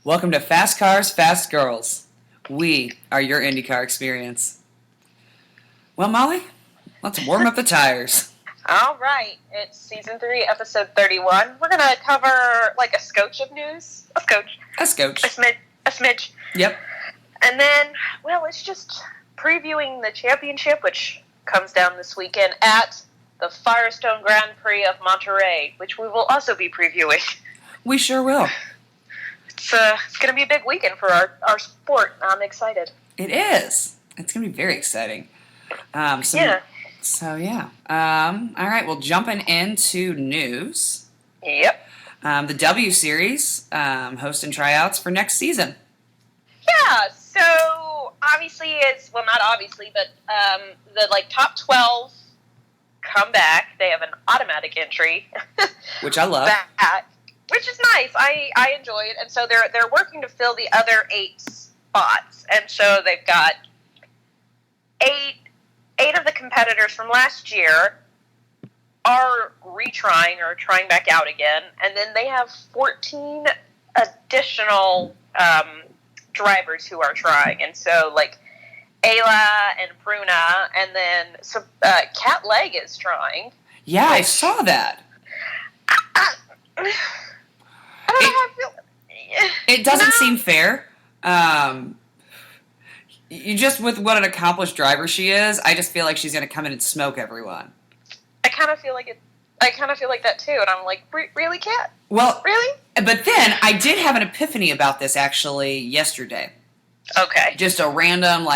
Welcome to Fast Cars, Fast Girls. We are your INDYCAR experience. Well, Molly, let's warm up the tires. All right, it's Season 3, Episode 31. We're going to cover, like, a scotch of news. A scotch. A smidge. Yep. And then, well, it's just previewing the championship, which comes down this weekend at the Firestone Grand Prix of Monterey, which we will also be previewing. We sure will. It's going to be a big weekend for our sport. I'm excited. It is. It's going to be very exciting. Yeah. All right, well, jumping into news. Yep. The W Series hosting tryouts for next season. Yeah, so obviously not obviously, but the top 12 come back. They have an automatic entry. Which I love. Which is nice. I enjoy it. And so they're working to fill the other 8 spots. And so they've got eight of the competitors from last year are retrying or trying back out again. And then they have 14 additional drivers who are trying. And so, like, Ayla and Bruna, and then Cat Leg is trying. Yeah, I saw that. I don't know how I feel. It doesn't seem fair. You just, with what an accomplished driver she is, I just feel like she's going to come in and smoke everyone. I kind of feel like that too, and I'm like, really, Cat? Well, really? But then I did have an epiphany about this actually yesterday. Okay. Just a random,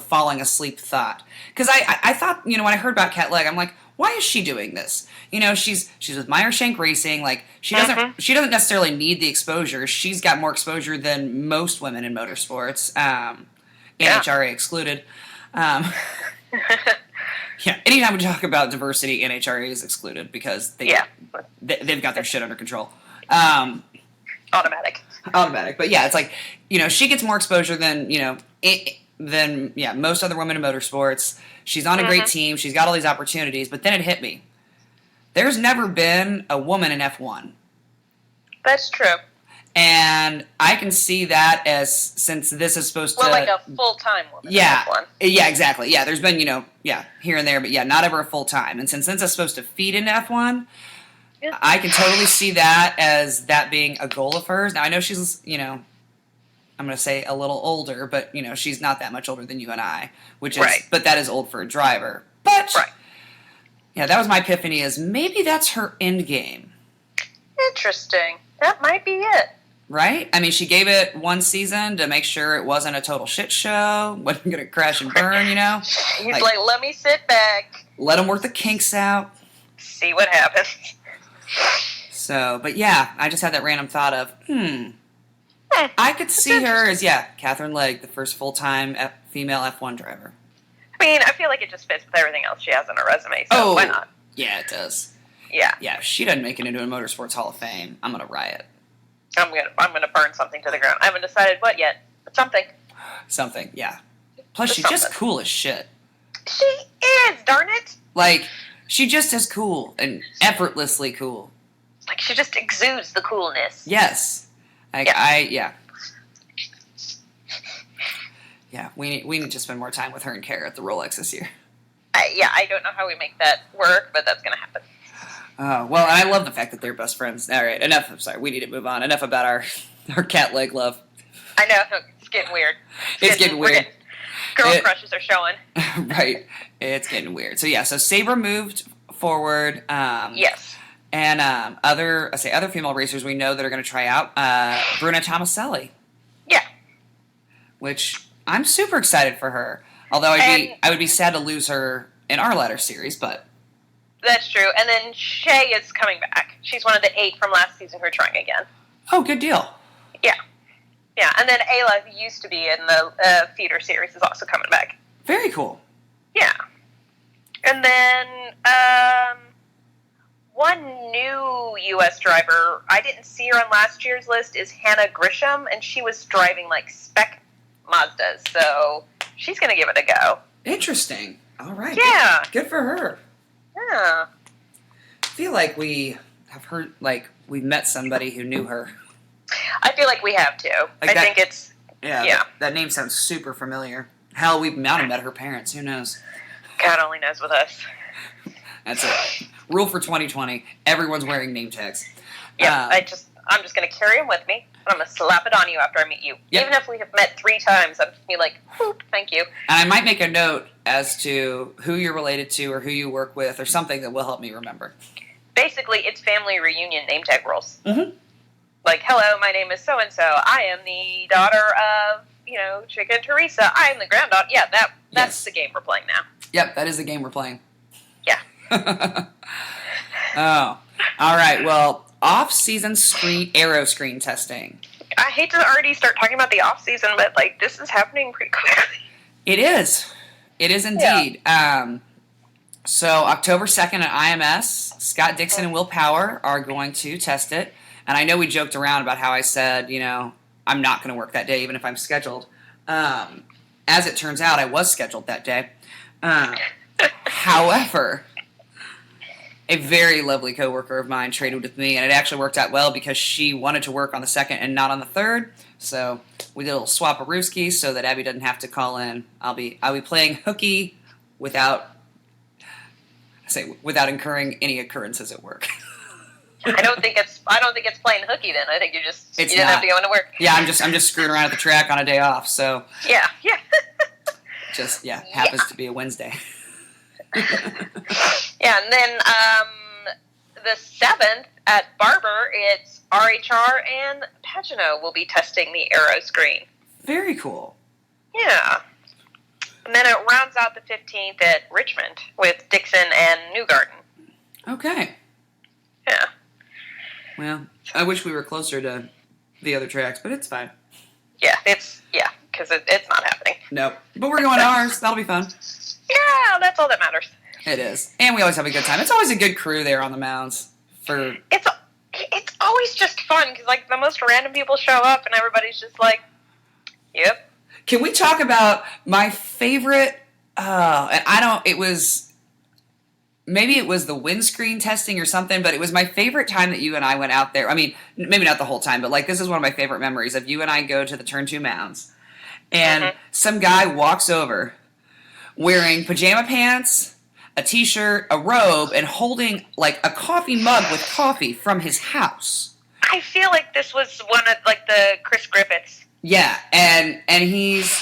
falling asleep thought. Because I thought, when I heard about Cat Leg, I'm like, why is she doing this? She's with Meyershank Racing. Like, she doesn't necessarily need the exposure. She's got more exposure than most women in motorsports, NHRA excluded. Yeah, anytime we talk about diversity, NHRA is excluded because they've got their shit under control. Automatic. But yeah, it's like, she gets more exposure than most other women in motorsports. She's on a great team. She's got all these opportunities. But then it hit me. There's never been a woman in F1. That's true. And I can see that since this is supposed to... Well, like a full-time woman in F1. Yeah, exactly. Yeah, there's been, here and there, but not ever a full-time. And since it's supposed to feed into F1... Yeah. I can totally see that as that being a goal of hers. Now, I know she's, I'm going to say a little older, but, she's not that much older than you and I, which is, right. But that is old for a driver. But, right. Yeah, that was my epiphany, is maybe that's her end game. Interesting. That might be it. Right? I mean, she gave it one season to make sure it wasn't a total shit show, wasn't going to crash and burn, He's like, let me sit back. Let them work the kinks out. See what happens. So, but yeah, I just had that random thought of, I could see her as, Catherine Legg, the first full-time female F1 driver. I mean, I feel like it just fits with everything else she has on her resume, so why not? Yeah, it does. Yeah. Yeah, if she doesn't make it into a Motorsports Hall of Fame, I'm going to riot. I'm gonna burn something to the ground. I haven't decided what yet, but something. Something, yeah. Plus, she's just cool as shit. She is, darn it! Like, she just is cool and effortlessly cool. Like, she just exudes the coolness. Yes. Yeah, we need to spend more time with her and Kara at the Rolex this year. I don't know how we make that work, but that's going to happen. Well, I love the fact that they're best friends. All right, enough. I'm sorry, we need to move on. Enough about our Cat Leg love. I know, it's getting weird. It's getting weird. Girl crushes are showing. Right, it's getting weird. So yeah, Sabre moved forward. Yes. And other female racers we know that are going to try out, Bruna Tomaselli. Yeah. Which I'm super excited for her. Although I would be sad to lose her in our ladder series, but that's true. And then Shay is coming back. She's one of the 8 from last season who are trying again. Oh, good deal. Yeah. Yeah, and then Ayla, who used to be in the feeder series, is also coming back. Very cool. Yeah. And then one new U.S. driver, I didn't see her on last year's list, is Hannah Grisham, and she was driving, spec Mazdas, so she's going to give it a go. Interesting. All right. Yeah. Good for her. Yeah. I feel like we have heard, we've met somebody who knew her. I feel like we have to. Like I think it's... Yeah. That name sounds super familiar. Hell, we might have met her parents. Who knows? God only knows with us. That's it. Rule for 2020. Everyone's wearing name tags. Yeah, I'm just going to carry them with me, and I'm going to slap it on you after I meet you. Yep. Even if we have met 3 times, I'm just going to be like, whoop, thank you. And I might make a note as to who you're related to or who you work with or something that will help me remember. Basically, it's family reunion name tag rules. Mm-hmm. Like, hello, my name is so-and-so. I am the daughter of, Chick and Teresa. I am the granddaughter. Yeah, that's the game we're playing now. Yep, that is the game we're playing. Yeah. Oh. All right, well, off-season aero screen testing. I hate to already start talking about the off-season, but, this is happening pretty quickly. It is. It is indeed. Yeah. So October 2nd at IMS, Scott Dixon and Will Power are going to test it. And I know we joked around about how I said, I'm not going to work that day even if I'm scheduled. As it turns out, I was scheduled that day. However, a very lovely coworker of mine traded with me, and it actually worked out well because she wanted to work on the 2nd and not on the 3rd. So we did a little swap-a-rooski so that Abby doesn't have to call in. I'll be playing hooky without incurring any occurrences at work. I don't think it's playing hooky then. I think you didn't have to go into work. Yeah, I'm just screwing around at the track on a day off. So yeah. Happens to be a Wednesday. Yeah, and then the 7th at Barber, it's RHR and Pagano will be testing the aero screen. Very cool. Yeah. And then it rounds out the 15th at Richmond with Dixon and Newgarden. Okay. Yeah. Well, I wish we were closer to the other tracks, but it's fine. Yeah, because it's not happening. Nope. But we're going to ours. That'll be fun. Yeah, that's all that matters. It is. And we always have a good time. It's always a good crew there on the mounds. It's always just fun, because, the most random people show up, and everybody's just like, yep. Can we talk about my favorite, maybe it was the windscreen testing or something, but it was my favorite time that you and I went out there. I mean, maybe not the whole time, but, this is one of my favorite memories of you and I go to the Turn 2 mounds, and some guy walks over wearing pajama pants, a t-shirt, a robe, and holding, a coffee mug with coffee from his house. I feel like this was one of, the Chris Griffiths. Yeah, and he's,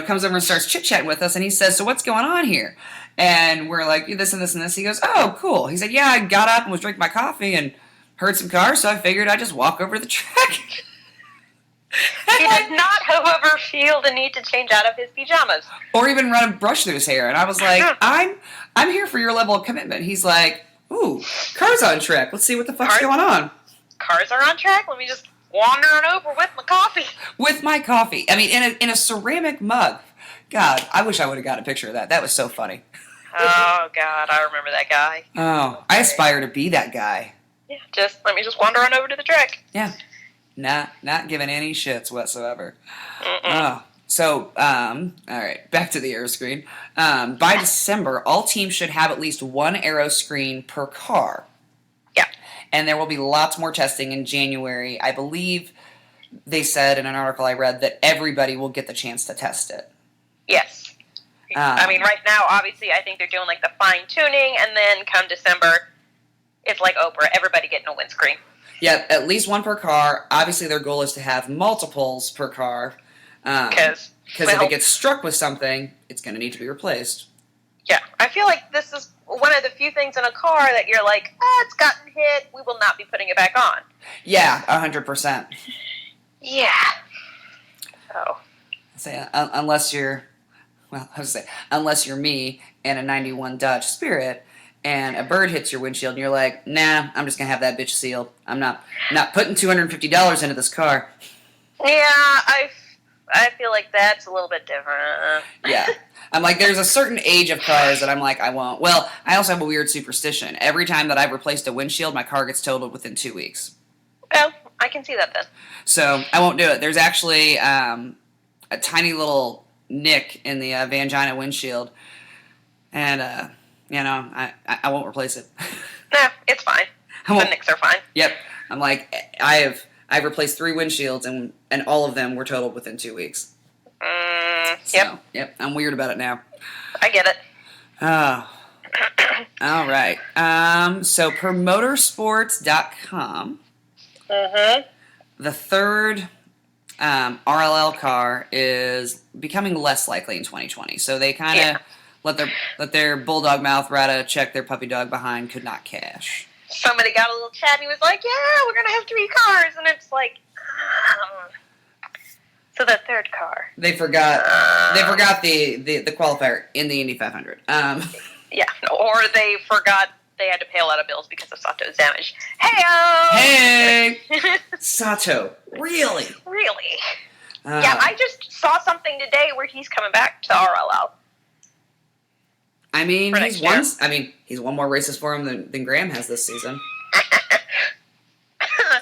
comes over and starts chit-chatting with us, and he says, so what's going on here? And we're like, this and this and this. He goes, oh, cool. He said, yeah, I got up and was drinking my coffee and heard some cars, so I figured I'd just walk over the track. He did not, however, feel the need to change out of his pajamas. Or even run a brush through his hair. And I was like, I'm here for your level of commitment. He's like, ooh, cars on track. Let's see what the fuck's going on. Cars are on track? Let me just wander on over with my coffee. With my coffee. I mean, in a ceramic mug. God, I wish I would have got a picture of that. That was so funny. Oh, God, I remember that guy. Oh, I aspire to be that guy. Yeah, let me wander on over to the track. Yeah. Not giving any shits whatsoever. Oh. So, all right, back to the aero screen. By December, all teams should have at least one aero screen per car. Yeah. And there will be lots more testing in January. I believe they said in an article I read that everybody will get the chance to test it. Yes. I mean, right now, obviously, I think they're doing, the fine-tuning, and then come December, it's like Oprah, everybody getting a windscreen. Yeah, at least one per car. Obviously, their goal is to have multiples per car. Because if it gets struck with something, it's going to need to be replaced. Yeah, I feel like this is one of the few things in a car that you're like, it's gotten hit, we will not be putting it back on. Yeah, 100%. Yeah. Oh. Say, unless you're me and a 91 Dodge Spirit, and a bird hits your windshield, and you're like, nah, I'm just going to have that bitch sealed. I'm not putting $250 into this car. Yeah, I feel like that's a little bit different. Yeah. I'm like, there's a certain age of cars that I'm like, I won't. Well, I also have a weird superstition. Every time that I've replaced a windshield, my car gets totaled within 2 weeks. Well, I can see that then. So, I won't do it. There's actually a tiny little nick in the Vangina windshield, and, I won't replace it. Nah, it's fine. The nicks are fine. Yep. I'm like, I've I've replaced 3 windshields, and all of them were totaled within 2 weeks. Yep. I'm weird about it now. I get it. Oh. All right. So promotorsports.com. The third RLL car is becoming less likely in 2020. So they kind of let their bulldog mouth rata check their puppy dog behind could not cash. Somebody got a little chat and he was like, yeah, we're going to have 3 cars. And it's like, so the third car. They forgot the qualifier in the Indy 500. Yeah, or they forgot they had to pay a lot of bills because of Sato's damage. Hey! Sato, really? Really? Yeah, I just saw something today where he's coming back to RLL. I mean, he's won more races for him than Graham has this season.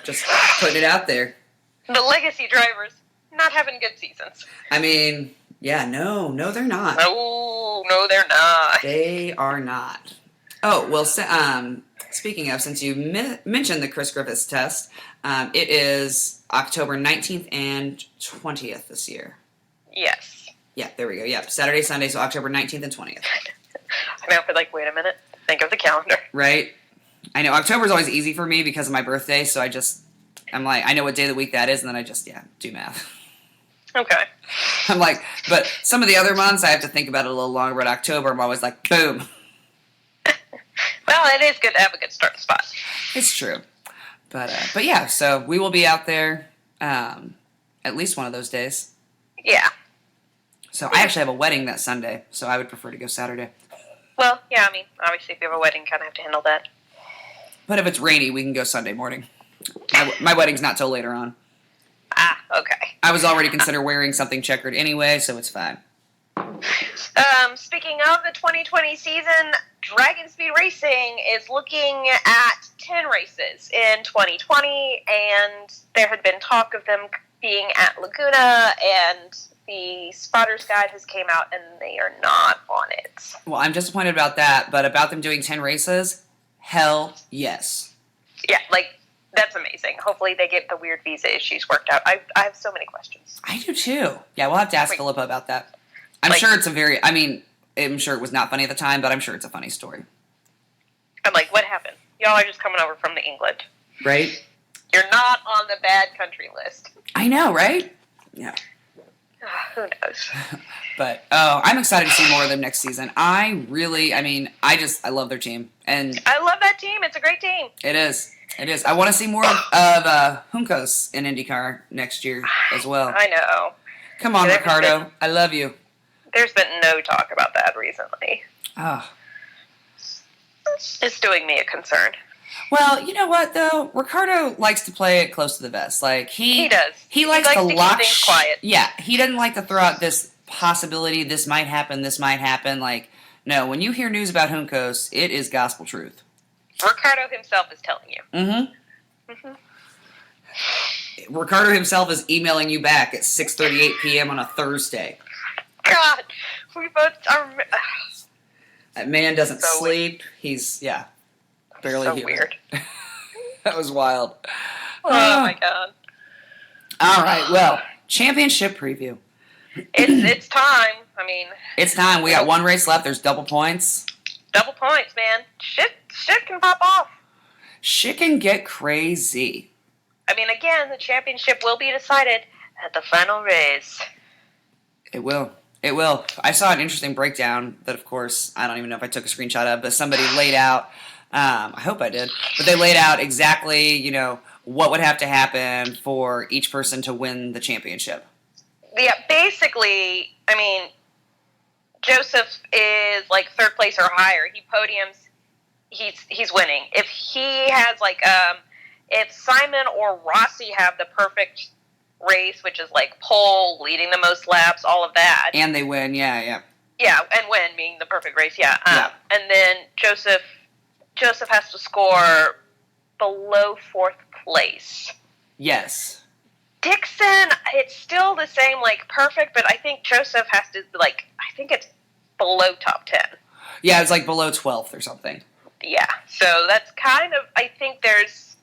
Just putting it out there. The legacy drivers not having good seasons. I mean, yeah, no, they're not. No, they're not. They are not. Oh, well, speaking of, since you mentioned the Chris Griffiths test, it is October 19th and 20th this year. Yes. Yeah, there we go. Yeah, Saturday, Sunday, so October 19th and 20th. I'm out for wait a minute. Think of the calendar. Right? I know. October's always easy for me because of my birthday, so I'm like, I know what day of the week that is, and then I just, do math. Okay. I'm like, but some of the other months, I have to think about it a little longer, but October, I'm always like, boom. Well, it is good to have a good start spot. It's true. But yeah, so we will be out there at least one of those days. Yeah. So I actually have a wedding that Sunday, so I would prefer to go Saturday. Well, yeah, I mean, obviously if you have a wedding, kind of have to handle that. But if it's rainy, we can go Sunday morning. My wedding's not till later on. Ah, okay. I was already considering wearing something checkered anyway, so it's fine. Speaking of the 2020 season, Dragon Speed Racing is looking at 10 races in 2020, and there had been talk of them being at Laguna, and the Spotters Guide has came out, and they are not on it. Well, I'm disappointed about that, but about them doing 10 races, hell yes. Yeah, that's amazing. Hopefully they get the weird visa issues worked out. I have so many questions. I do too. Yeah, we'll have to ask Philippa about that. I'm sure it's I'm sure it was not funny at the time, but I'm sure it's a funny story. I'm like, what happened? Y'all are just coming over from England. Right? You're not on the bad country list. I know, right? Yeah. Who knows? But, I'm excited to see more of them next season. I love their team. And I love that team. It's a great team. It is. I want to see more of Juncos in INDYCAR next year as well. I know. Come on, Ricardo. I love you. There's been no talk about that recently. Oh. It's doing me a concern. Well, you know what, though? Ricardo likes to play it close to the vest. He does. He likes to lock keep things quiet. Yeah, he doesn't like to throw out this possibility, this might happen. No, when you hear news about Juncos, it is gospel truth. Ricardo himself is telling you. Mm-hmm. Ricardo himself is emailing you back at 6:38 p.m. on a Thursday. God, we both are... That man doesn't sleep. He's, barely so here. Weird. That was wild. Oh, my God. All right, well, championship preview. It's time. I mean... It's time. We got one race left. There's double points. Double points, man. Shit can pop off. Shit can get crazy. I mean, again, the championship will be decided at the final race. It will. I saw an interesting breakdown that, of course, I don't even know if I took a screenshot of, but somebody laid out, I hope I did, but they laid out exactly, what would have to happen for each person to win the championship. Yeah, basically, I mean, Joseph is third place or higher. He podiums, he's winning. If he has if Simon or Rossi have the perfect race, which is pole, leading the most laps, all of that. And they win, yeah. Yeah, and win, being the perfect race, yeah. And then Joseph has to score below fourth place. Yes. Dixon, it's still the same, perfect, but I think Joseph has to, I think it's below top 10. Yeah, it's below 12th or something. Yeah, so that's kind of, I think there's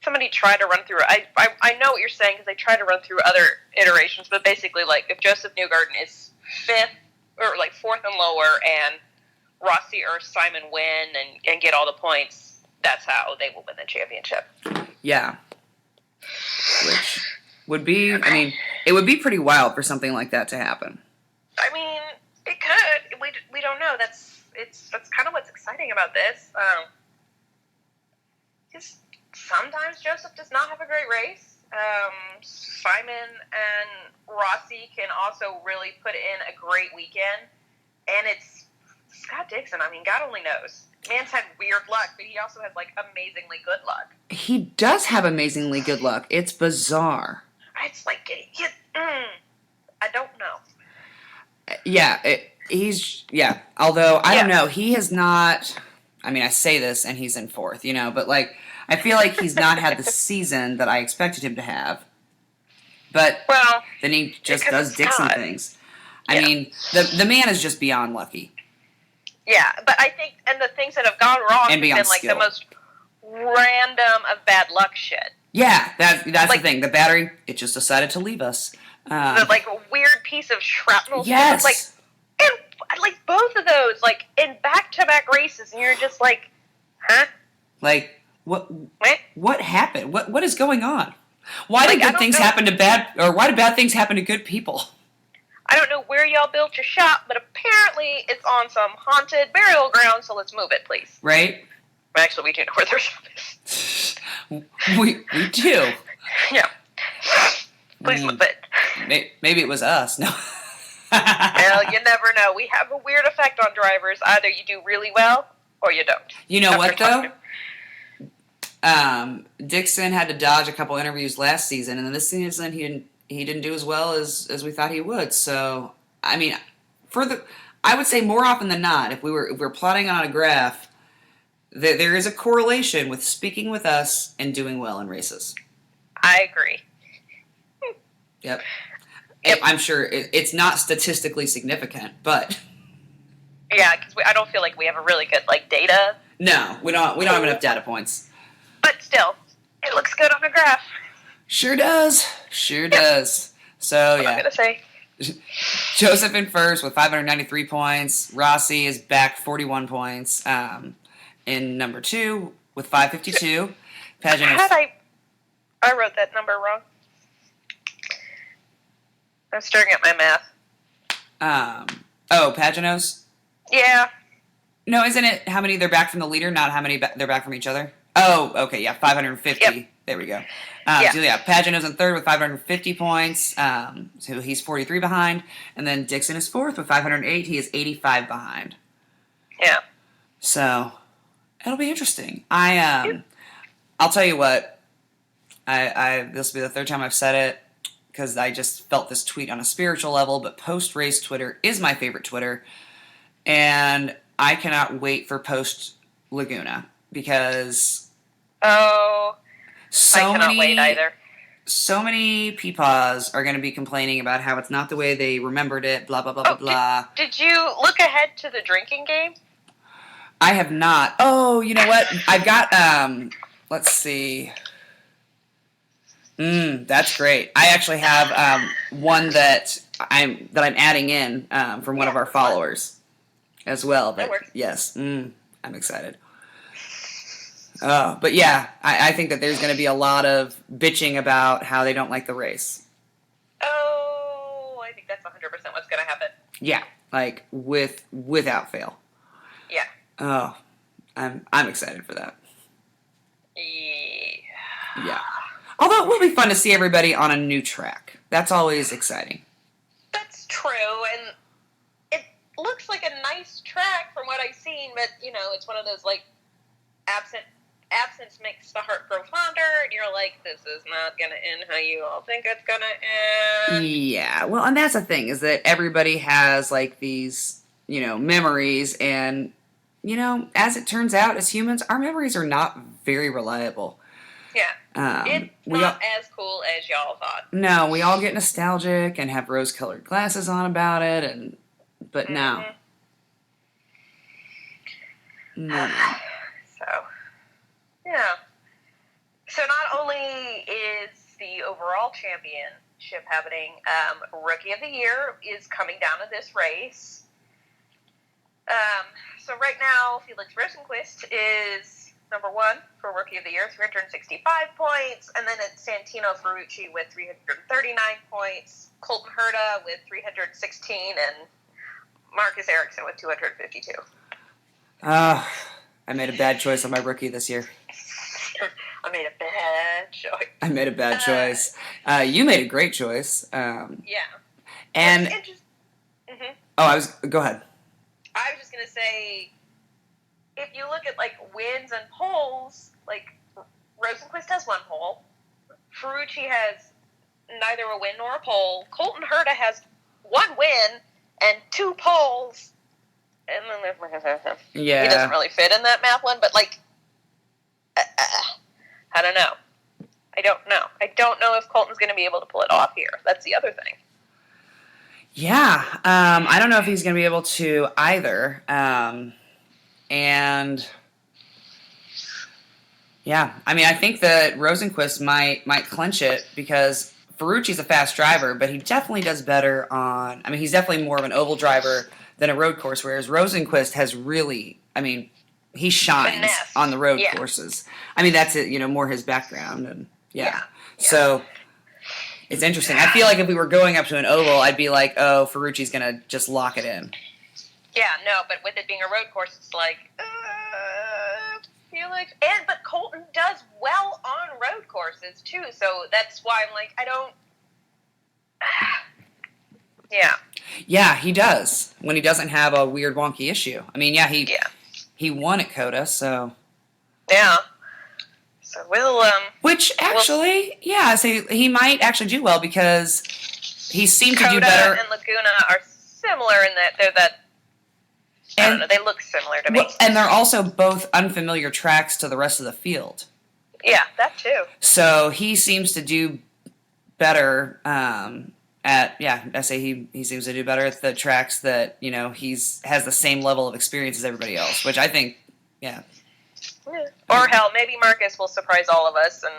somebody tried to run through. I know what you're saying because they tried to run through other iterations, but basically, like if Joseph Newgarden is fifth or like fourth and lower, and Rossi or Simon win and get all the points, that's how they will win the championship. Yeah. Which would be, I mean, it would be pretty wild for something like that to happen. I mean, it could. We don't know. That's kind of what's exciting about this. Because sometimes Joseph does not have a great race. Simon and Rossi can also really put in a great weekend, and it's Scott Dixon. I mean, God only knows. Man's had weird luck, but he also has, like, amazingly good luck. He does have amazingly good luck. It's bizarre. It's like, I don't know. Yeah, although, I don't know, he has not, I mean, I say this, and he's in fourth, you know, but, like, I feel like he's not had the season that I expected him to have. But then he just does Dixon things. I mean, the man is just beyond lucky. Yeah, but I think, and the things that have gone wrong have been, like, skill. the most random of bad luck shit. Yeah, that's like, the thing. The battery, it just decided to leave us. The, like, weird piece of shrapnel. Yes. Like, and, like, both of those, like, in back-to-back races, and you're just like, huh? Like, what happened? What is going on? Why did good things happen to why do bad things happen to good people? I don't know where y'all built your shop, but apparently it's on some haunted burial ground, so let's move it, please. Right? Actually, we do know where their shop is. we do. Yeah. Please move it. Maybe it was us. No. Well, you never know. We have a weird effect on drivers. Either you do really well, or you don't. You know what, though? Dixon had to dodge a couple interviews last season, and then this season he didn't do as well as we thought he would. So, I mean, I would say more often than not, if we're plotting on a graph, there is a correlation with speaking with us and doing well in races. I agree. Yep. I'm sure it's not statistically significant, but yeah, because I don't feel like we have a really good data. No, we don't have enough data points. But still, it looks good on a graph. Sure does. Sure does. So, yeah. I'm going to say. Joseph in first with 593 points. Rossi is back 41 points. In number 2 with 552. Pagano. I wrote that number wrong. I'm staring at my math. Pagano's? Yeah. No, isn't it how many they're back from the leader, not how many they're back from each other? Oh, okay, yeah, 550. Yep. There we go. So, yeah, Pagano's in third with 550 points. So he's 43 behind. And then Dixon is fourth with 508. He is 85 behind. Yeah. So, it'll be interesting. I'll tell you what. This will be the third time I've said it because I just felt this tweet on a spiritual level, but post-race Twitter is my favorite Twitter. And I cannot wait for post-Laguna because... Oh... I cannot wait either. So many peepaws are going to be complaining about how it's not the way they remembered it, blah, blah, blah, blah, blah. Did you look ahead to the drinking game? I have not. Oh, you know what? I've got, let's see. That's great. I actually have one that I'm adding in from one of our followers as well. That works. Yes, I'm excited. But yeah, I think that there's going to be a lot of bitching about how they don't like the race. Oh, I think that's 100% what's going to happen. Yeah, like without fail. Yeah. Oh, I'm excited for that. Yeah. Although it will be fun to see everybody on a new track. That's always exciting. That's true, and it looks like a nice track from what I've seen, but it's one of those absence makes the heart grow fonder, and you're like, this is not going to end how you all think it's going to end. Yeah, well, and that's the thing, is that everybody has, these, memories, and, as it turns out, as humans, our memories are not very reliable. Yeah, it's not as cool as y'all thought. No, we all get nostalgic and have rose-colored glasses on about it, but no. So... Yeah. So not only is the overall championship happening, Rookie of the Year is coming down to this race. So right now, Felix Rosenqvist is number one for Rookie of the Year, 365 points, and then it's Santino Ferrucci with 339 points, Colton Herta with 316, and Marcus Ericsson with 252. I made a bad choice on my rookie this year. I made a bad choice. I made a bad choice. You made a great choice. Yeah. And go ahead. I was just gonna say, if you look at like wins and poles, like Rosenqvist has one pole, Ferrucci has neither a win nor a pole. Colton Herta has one win and 2 poles, and then he doesn't really fit in that math one. But like, I don't know. I don't know if Colton's going to be able to pull it off here. That's the other thing. Yeah, I don't know if he's going to be able to either. And yeah, I mean, I think that Rosenqvist might clinch it because Ferrucci's a fast driver, but he definitely does better on. I mean, he's definitely more of an oval driver than a road course, whereas Rosenqvist has really. I mean, he shines finesse on the road courses. I mean, that's it. More his background and so. It's interesting. I feel like if we were going up to an oval, I'd be like, oh, Ferrucci's going to just lock it in. Yeah, no, but with it being a road course, it's like, but Colton does well on road courses, too, so that's why I'm like, I don't, yeah. Yeah, he does, when he doesn't have a weird, wonky issue. I mean, he won at COTA, so. Yeah. So we'll which actually, so he might actually do well because he seemed to do better. COTA and Laguna are similar in that they're I don't know, they look similar to me. Well, and they're also both unfamiliar tracks to the rest of the field. Yeah, that too. So he seems to do better I say he seems to do better at the tracks that has the same level of experience as everybody else, which I think Or hell, maybe Marcus will surprise all of us, and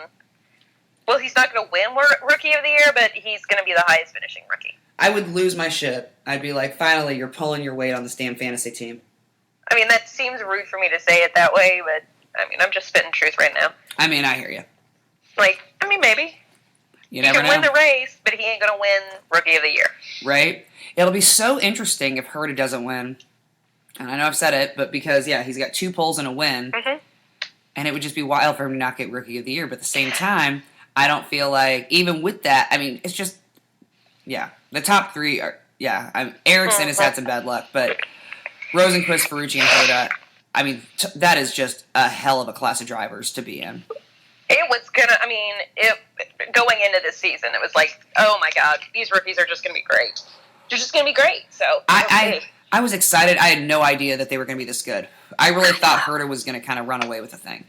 he's not going to win Rookie of the Year, but he's going to be the highest finishing rookie. I would lose my shit. I'd be like, finally, you're pulling your weight on this damn fantasy team. I mean, that seems rude for me to say it that way, but I mean, I'm just spitting truth right now. I mean, I hear you. Like, I mean, maybe. You never know. He can win the race, but he ain't going to win Rookie of the Year. Right? It'll be so interesting if Herta doesn't win. And I know I've said it, but because, he's got 2 poles and a win. Mm-hmm. And it would just be wild for him to not get Rookie of the Year. But at the same time, I don't feel like, even with that, I mean, it's just, the top 3 are, Ericsson has had some bad luck, but Rosenqvist, Ferrucci, and Herta, I mean, that is just a hell of a class of drivers to be in. It was going into this season, it was like, oh my God, these rookies are just going to be great. They're just going to be great, so. I was excited. I had no idea that they were going to be this good. I really thought Herta was going to kind of run away with the thing.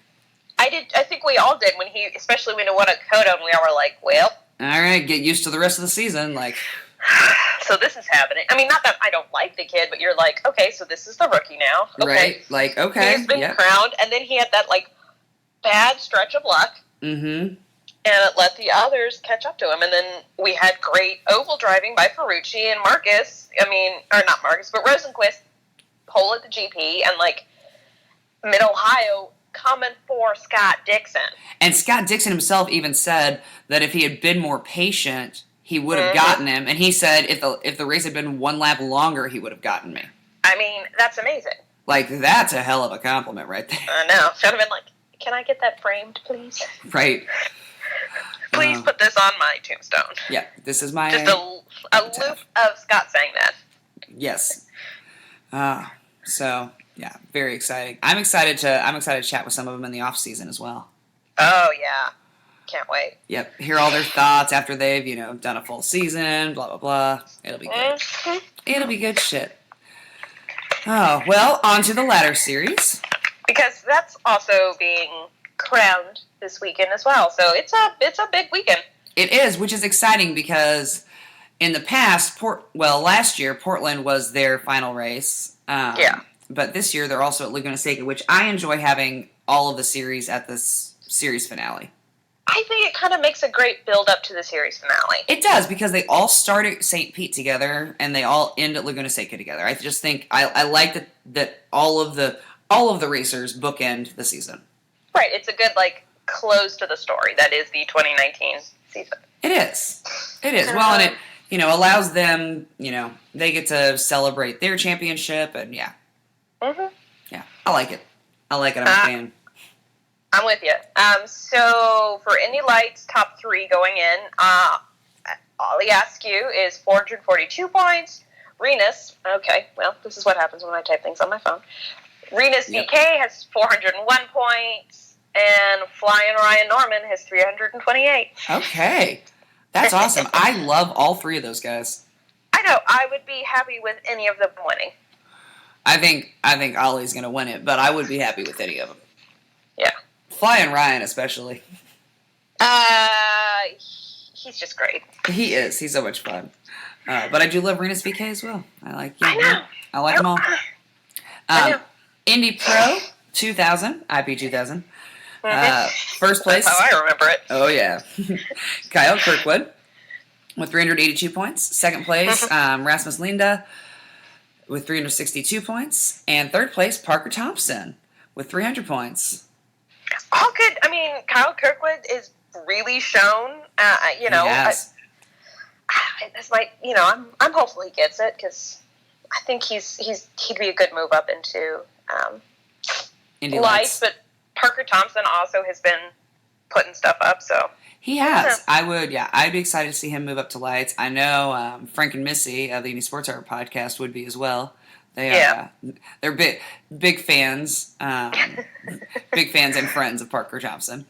I think we all did especially when he won at COTA, and we all were like, well. All right, get used to the rest of the season. Like, so this is happening. I mean, not that I don't like the kid, but you're like, okay, so this is the rookie now. Okay. Right, like, okay. He's been crowned, and then he had that, like, bad stretch of luck. Mm-hmm. And it let the others catch up to him. And then we had great oval driving by Ferrucci and Marcus. Or not Marcus, but Rosenqvist pole at the GP. And, like, Mid-Ohio coming for Scott Dixon. And Scott Dixon himself even said that if he had been more patient, he would have gotten him. And he said if the race had been 1 lap longer, he would have gotten me. I mean, that's amazing. Like, that's a hell of a compliment right there. I know. Should have been like, can I get that framed, please? Right. Please put this on my tombstone. Yeah, this is my... Just a loop of Scott saying that. Yes. So, very exciting. I'm excited to chat with some of them in the off season as well. Oh, yeah. Can't wait. Yep, hear all their thoughts after they've, done a full season, blah, blah, blah. It'll be good. Mm-hmm. It'll be good shit. Oh, well, on to the ladder series. Because that's also being crowned this weekend as well. So it's a big weekend. It is, which is exciting because in the past, last year, Portland was their final race. But this year, they're also at Laguna Seca, which I enjoy having all of the series at this series finale. I think it kind of makes a great build up to the series finale. It does, because they all start at St. Pete together and they all end at Laguna Seca together. I just think I like that all of the racers bookend the season. Right. It's a good close to the story. That is the 2019 season. It is. It is. Well, and it allows them, they get to celebrate their championship, and yeah. Mm-hmm. Yeah, I like it. I'm a fan. I'm with you. So for Indy Lights, top 3 going in, all I ask you is 442 points. Renus, okay, well, this is what happens when I type things on my phone. Renus VK has 401 points, and Flying Ryan Norman has 328. Okay. That's awesome. I love all 3 of those guys. I know. I would be happy with any of them winning. I think Ollie's going to win it, but I would be happy with any of them. Yeah. Flying Ryan, especially. He's just great. He is. He's so much fun. But I do love Renus VK as well. I like them all. I know. Indy Pro 2000, IP 2000. First place. That's how I remember it. Oh, yeah. Kyle Kirkwood with 382 points. Second place, Rasmus Linda with 362 points. And third place, Parker Thompson with 300 points. All good. I mean, Kyle Kirkwood is really shown, Yes. I'm hopeful he gets it, because I think he'd be a good move up into Indy Lights, but Parker Thompson also has been putting stuff up, so. He has. I'd be excited to see him move up to Lights. I know Frank and Missy of the Indy Sports Art podcast would be as well. They're big fans, big fans and friends of Parker Thompson.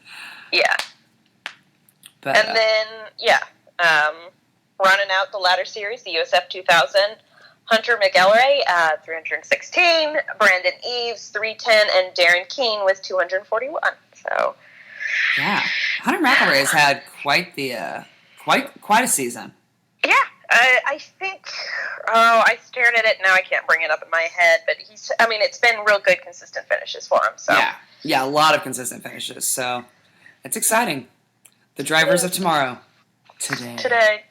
Yeah. But, and then, running out the ladder series, the USF 2000, Hunter McElray, 316, Brandon Eves, 310, and Darren Keene with 241. So, yeah, Hunter McElray has had quite a season. Yeah, I think. Oh, I stared at it. Now I can't bring it up in my head. But it's been real good, consistent finishes for him. So yeah, a lot of consistent finishes. So it's exciting. The drivers of tomorrow. Today.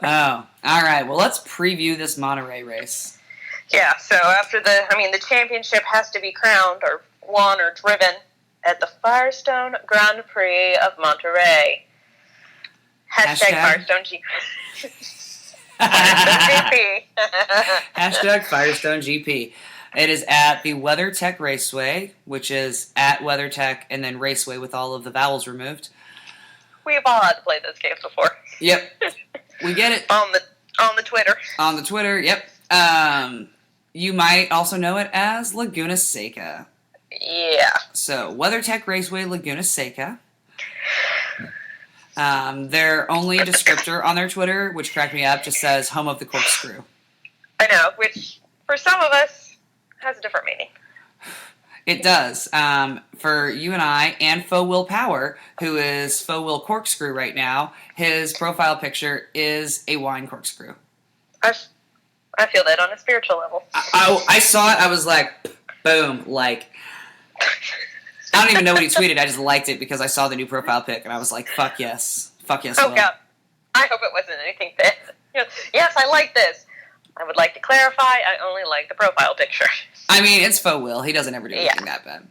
Oh, all right. Well, let's preview this Monterey race. Yeah. So after the championship has to be crowned or won or driven at the Firestone Grand Prix of Monterey. Hashtag Firestone GP. Hashtag Firestone GP. It is at the WeatherTech Raceway, which is at WeatherTech and then Raceway with all of the vowels removed. We've all had to play those games before. Yep. We get it. On the Twitter. On the Twitter, yep. You might also know it as Laguna Seca. Yeah. So, WeatherTech Raceway, Laguna Seca. Their only descriptor on their Twitter, which cracked me up, just says home of the corkscrew. I know, which for some of us has a different meaning. It does. For you and I, and Faux Will Power, who is Faux Will Corkscrew right now, his profile picture is a wine corkscrew. I feel that on a spiritual level. I saw it, I was like, boom, I don't even know what he tweeted, I just liked it because I saw the new profile pic, and I was like, fuck yes, Oh, Will. God. I hope it wasn't anything that, yes, I like this. I would like to clarify, I only like the profile picture. I mean, it's Faux Will. He doesn't ever do anything that bad.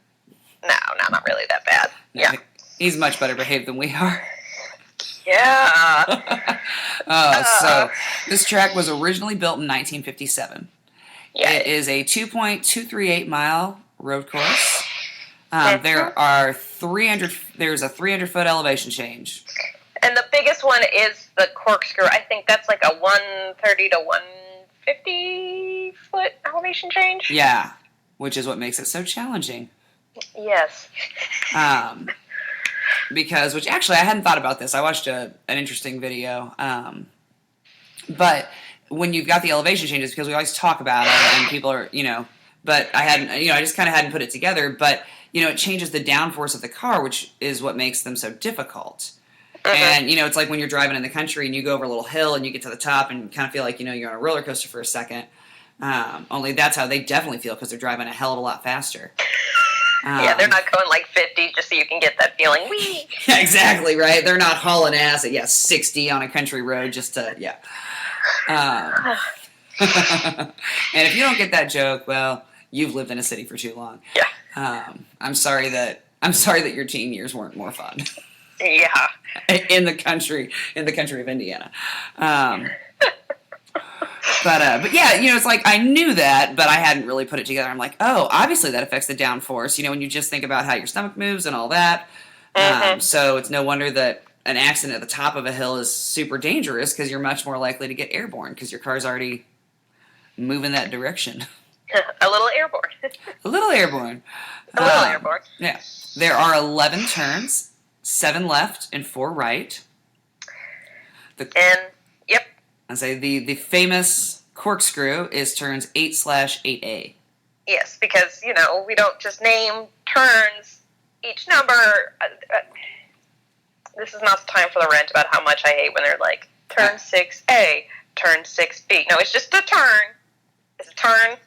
No, not really that bad. No, yeah. He's much better behaved than we are. Yeah. So, this track was originally built in 1957. Yeah. It is a 2.238 mile road course. There's a 300-foot elevation change. And the biggest one is the corkscrew. I think that's like a 130 to 150 foot elevation change. Yeah, which is what makes it so challenging. Yes. Which actually I hadn't thought about this. I watched an interesting video. But when you've got the elevation changes, because we always talk about it, and people are, but I hadn't, I just kind of hadn't put it together. But it changes the downforce of the car, which is what makes them so difficult. And, it's like when you're driving in the country and you go over a little hill and you get to the top and kind of feel like, you're on a roller coaster for a second. Only that's how they definitely feel because they're driving a hell of a lot faster. Yeah, they're not going like 50 just so you can get that feeling. Whee! Yeah, exactly, right? They're not hauling ass at 60 on a country road just to and if you don't get that joke, well, you've lived in a city for too long. Yeah. I'm sorry that your teen years weren't more fun. Yeah. in the country of Indiana. But yeah, it's like I knew that, but I hadn't really put it together. I'm like, oh, obviously that affects the downforce. When you just think about how your stomach moves and all that. So it's no wonder that an accident at the top of a hill is super dangerous because you're much more likely to get airborne because your car's already moving that direction. A little airborne. A little airborne. A little airborne. Yeah. There are 11 turns, 7 left and 4 right. Yep. I say the famous corkscrew is turns 8/8A. Yes, because, we don't just name turns, each number. This is not the time for the rant about how much I hate when they're like, turn 6A, turn 6B. No, it's just a turn. It's a turn.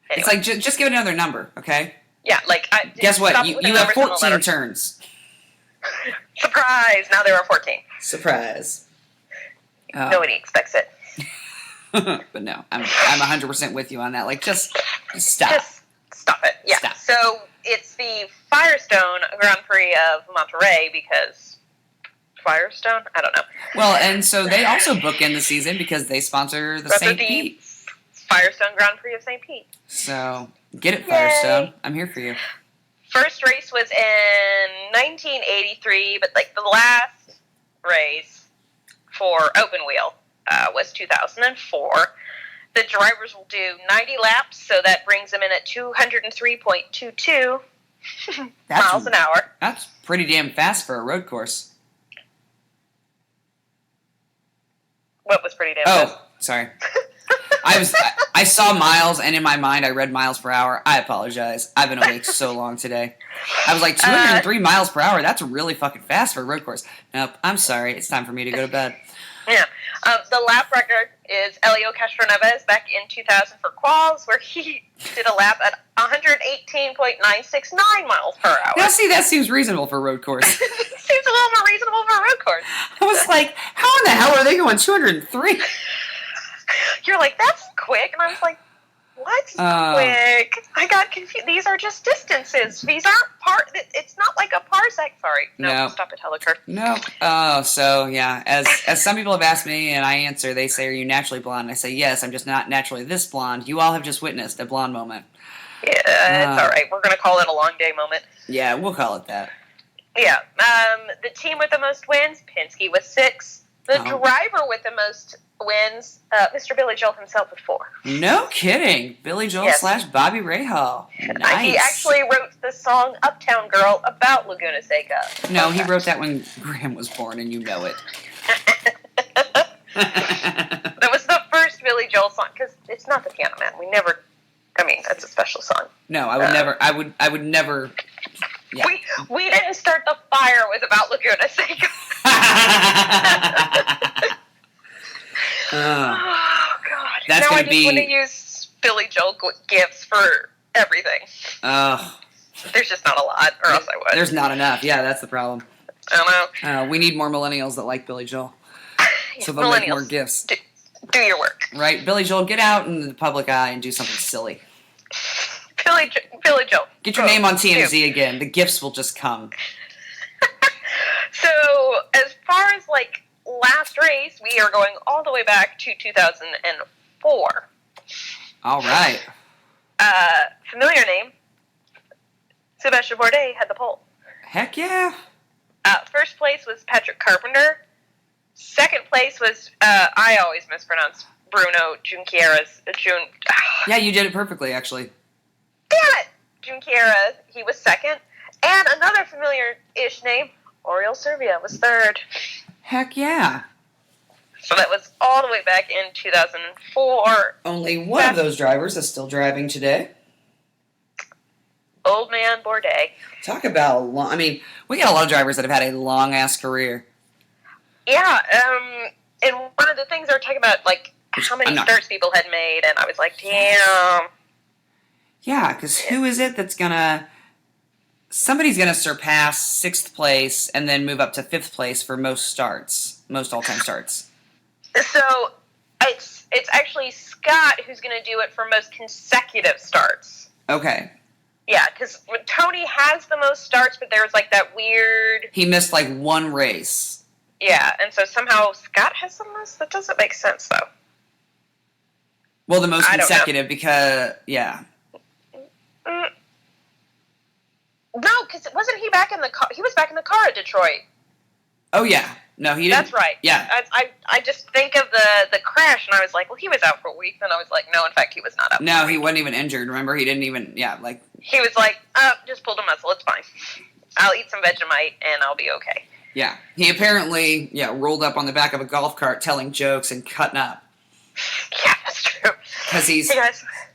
Anyway. It's like, just give it another number, okay? Yeah, like... Guess what? You have 14 turns. Surprise! Now there are 14. Surprise. Nobody expects it. But no, I'm 100% with you on that. Like, just stop. Just stop it. Yeah. Stop. So it's the Firestone Grand Prix of Monterey because Firestone? I don't know. Well, and so they also bookend the season because they sponsor the St. Pete. Firestone Grand Prix of St. Pete. So get it, Firestone. I'm here for you. First race was in 1983, but like the last race for open wheel was 2004. The drivers will do 90 laps, so that brings them in at 203.22 miles an hour. That's pretty damn fast for a road course. What was pretty damn fast? Oh, sorry. I saw miles, and in my mind, I read miles per hour. I apologize. I've been awake so long today. I was like, 203 miles per hour? That's really fucking fast for a road course. Nope, I'm sorry. It's time for me to go to bed. Yeah. The lap record is Elio Castroneves back in 2000 for quals, where he did a lap at 118.969 miles per hour. Now, see, that seems reasonable for a road course. Seems a little more reasonable for a road course. I was like, how in the hell are they going 203? You're like, that's quick. And I was like, what's quick? I got confused. These are just distances. These aren't it's not like a parsec. Sorry. No. Stop it, Heliker. No. Oh, so, yeah. As some people have asked me, and I answer, they say, are you naturally blonde? And I say, yes, I'm just not naturally this blonde. You all have just witnessed a blonde moment. Yeah, it's all right. We're going to call it a long day moment. Yeah, we'll call it that. Yeah. The team with the most wins, Penske with 6. The driver with the most wins, Mr. Billy Joel himself with 4. No kidding. Billy Joel / Bobby Rahal. Nice. He actually wrote the song Uptown Girl about Laguna Seca. No, he wrote that when Graham was born, and you know it. That was the first Billy Joel song, because it's not the Piano Man. That's a special song. No, I would never. Yeah. We didn't start the fire with about Laguna Seca. Oh God! That's now gonna I just want to use Billy Joel gifts for everything. There's just not a lot, or else I would. There's not enough. Yeah, that's the problem. I know. We need more millennials that like Billy Joel, so they'll make more gifts. Do your work. Right, Billy Joel, get out in the public eye and do something silly. Billy Joel. Get your name on TMZ again. The gifts will just come. So, as far as like last race, we are going all the way back to 2004. All right. Familiar name. Sebastian Bourdais had the pole. Heck yeah. First place was Patrick Carpenter. Second place was, I always mispronounce Bruno Junqueira's. Yeah, you did it perfectly, actually. Damn it! Junqueira, he was second. And another familiar-ish name, Oriol Servia, was third. Heck yeah. So that was all the way back in 2004. Only one of those drivers is still driving today. Old man Bourdais. Talk about long. I mean, we got a lot of drivers that have had a long-ass career. Yeah, and one of the things they were talking about, like, how many starts people had made, and I was like, damn. Yeah, because who is it that's going to somebody's going to surpass 6th place and then move up to 5th place for most starts, most all-time starts. So it's actually Scott who's going to do it for most consecutive starts. Okay. Yeah, because Tony has the most starts, but there's like that weird... He missed like one race. Yeah, and so somehow Scott has the most? That doesn't make sense, though. Well, the most consecutive because, yeah. No, because wasn't he back in the car? He was back in the car at Detroit. Oh, yeah. No, he didn't. That's right. Yeah. I just think of the crash, and I was like, well, he was out for a week. And I was like, no, in fact, he was not out No, he wasn't even injured. Remember? He didn't even, He was like, just pulled a muscle. It's fine. I'll eat some Vegemite, and I'll be okay. Yeah. He apparently, rolled up on the back of a golf cart telling jokes and cutting up. Yeah, that's true. Because he's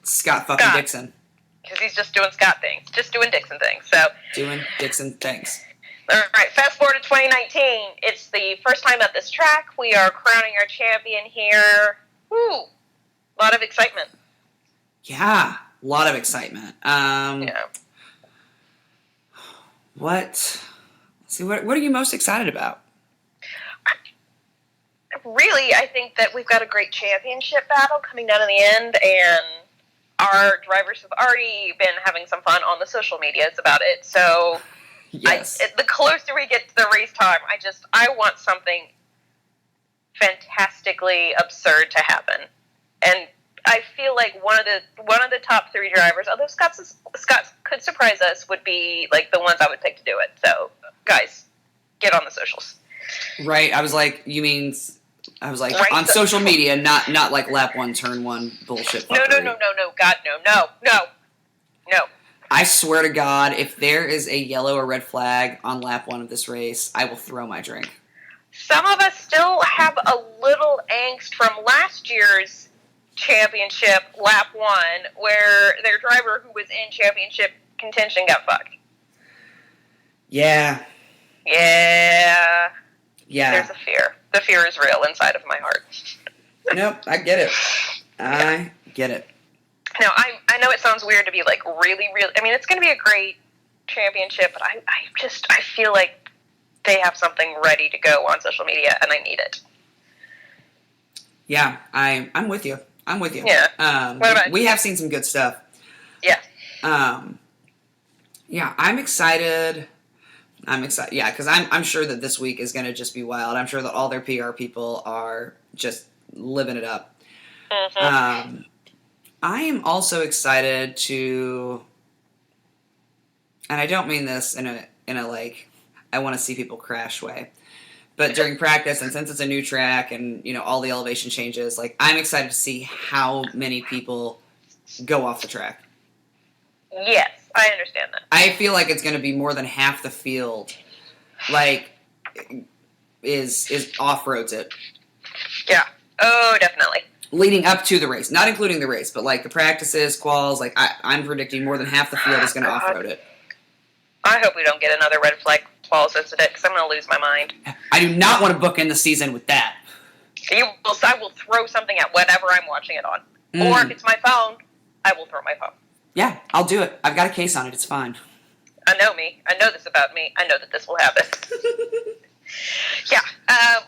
Scott fucking Dixon. Because he's just doing Scott things. Just doing Dixon things. So doing Dixon things. All right, fast forward to 2019. It's the first time at this track. We are crowning our champion here. Woo! A lot of excitement. Yeah, a lot of excitement. What are you most excited about? Really, I think that we've got a great championship battle coming down in the end, and our drivers have already been having some fun on the social medias about it, so... Yes. The closer we get to the race time, I want something fantastically absurd to happen, and I feel like one of the top 3 drivers, although Scott could surprise us, would be like the ones I would pick to do it. So, guys, get on the socials. Right. I was like, right, on social media, not like lap 1, turn 1 bullshit. No, God, no. I swear to God, if there is a yellow or red flag on lap 1 of this race, I will throw my drink. Some of us still have a little angst from last year's championship, lap 1, where their driver who was in championship contention got fucked. Yeah. There's a fear. The fear is real inside of my heart. Nope, I get it. I get it. Now, I know it sounds weird to be like really, I mean, it's going to be a great championship, but I feel like they have something ready to go on social media, and I need it. Yeah, I'm with you. Yeah. What about we have seen some good stuff. Yeah. Yeah, I'm excited. Yeah, because I'm sure that this week is going to just be wild. I'm sure that all their PR people are just living it up. Mm-hmm. I am also excited to, and I don't mean this in a like, I want to see people crash way, but during practice, and since it's a new track and, all the elevation changes, like, I'm excited to see how many people go off the track. Yes, I understand that. I feel like it's going to be more than half the field, like, is off-roads it. Yeah. Oh, definitely. Leading up to the race, not including the race, but like the practices, quals, like I'm predicting more than half the field is going to off-road it. I hope we don't get another red flag quals incident, because I'm going to lose my mind. I do not want to book in the season with that. I will throw something at whatever I'm watching it on. Or if it's my phone, I will throw my phone. Yeah, I'll do it. I've got a case on it. It's fine. I know me. I know this about me. I know that this will happen. Yeah,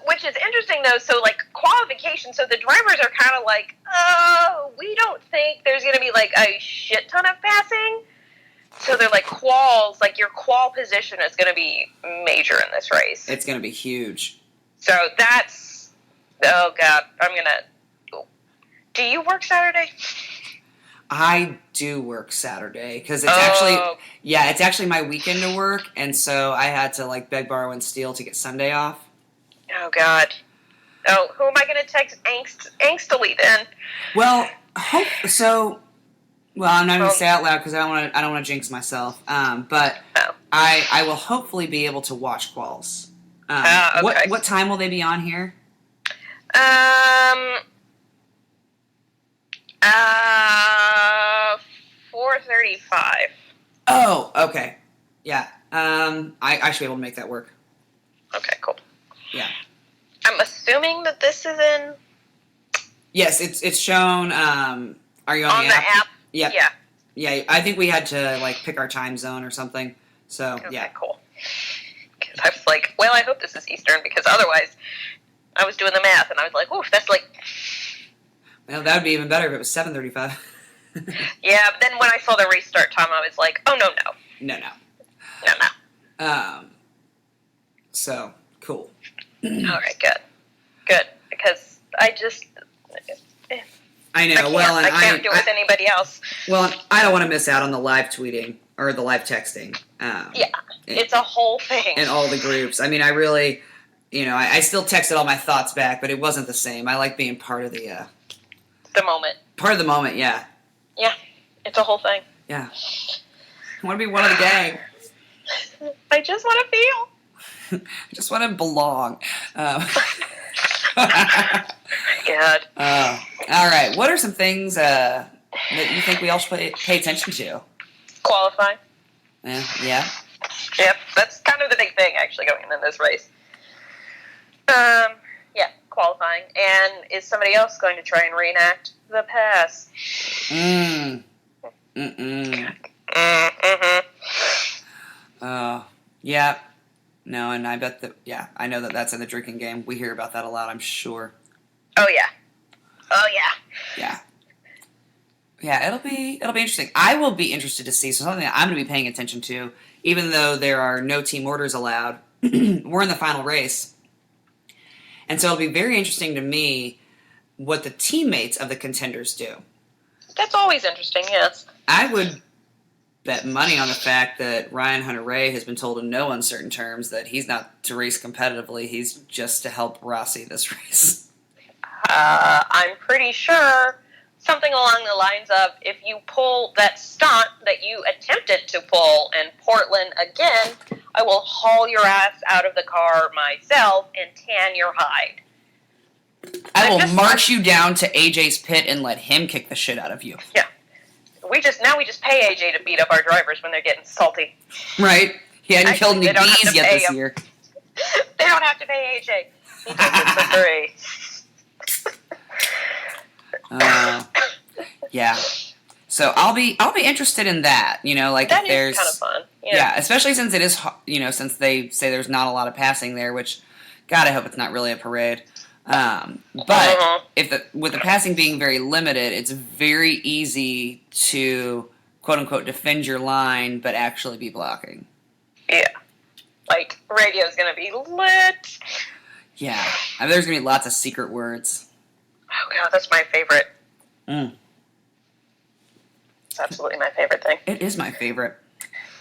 which is interesting, though. So, like, qualification, so the drivers are kind of like, oh, we don't think there's going to be, like, a shit ton of passing. So they're like, quals, like, your qual position is going to be major in this race. It's going to be huge. So that's, oh, God, I'm going to, do you work Saturday? I do work Saturday, because it's actually my weekend to work, and so I had to, like, beg, borrow, and steal to get Sunday off. Oh, God. Oh, who am I going to text angstily then? Well, I'm not even going to say out loud because I don't want to jinx myself. But I will hopefully be able to watch quals. Okay. What time will they be on here? 4:35. Oh, okay. Yeah. I should be able to make that work. Okay, cool. Yeah. I'm assuming that this is in... Yes, it's shown. Are you on the app? Yep. Yeah. Yeah, I think we had to, like, pick our time zone or something So, Okay, yeah. cool. Because I was like, well, I hope this is Eastern, because otherwise I was doing the math, and I was like, oof, that's like... Well, that would be even better if it was 7:35. Yeah, but then when I saw the restart time, I was like, oh, no. No. So, cool. All right, good. Because I just... I know. I can't do it with anybody else. Well, I don't want to miss out on the live tweeting or the live texting. It's a whole thing. In all the groups. I mean, I really, I still texted all my thoughts back, but it wasn't the same. I like being part of the moment. Part of the moment, yeah. Yeah, it's a whole thing. Yeah. I want to be one of the gang. I just want to feel. I just want to belong. God. All right. What are some things that you think we all should pay attention to? Qualify. Yeah. Yep, that's kind of the big thing, actually, going into this race. Yeah, qualifying. And is somebody else going to try and reenact the pass? Yeah. No, and I bet I know that's in the drinking game. We hear about that a lot, I'm sure. Oh, yeah. Yeah. Yeah, it'll be interesting. I will be interested to see. So something that I'm going to be paying attention to, even though there are no team orders allowed, we're in the final race. And so it'll be very interesting to me what the teammates of the contenders do. That's always interesting, yes. I would bet money on the fact that Ryan Hunter-Reay has been told in no uncertain terms that he's not to race competitively. He's just to help Rossi this race. I'm pretty sure something along the lines of, if you pull that stunt that you attempted to pull in Portland again, I will haul your ass out of the car myself and tan your hide. I will march you down to AJ's pit and let him kick the shit out of you. Yeah. We just pay AJ to beat up our drivers when they're getting salty. Right. He hadn't killed any bees yet this year. They don't have to pay AJ. He does it for free. Yeah. So I'll be interested in that. Like that if there's kind of fun. Yeah, especially since it is since they say there's not a lot of passing there, which God, I hope it's not really a parade. But with the passing being very limited, it's very easy to quote unquote defend your line, but actually be blocking. Yeah, like radio's gonna be lit. Yeah, I mean, there's gonna be lots of secret words. Oh God, that's my favorite. It's absolutely my favorite thing. It is my favorite.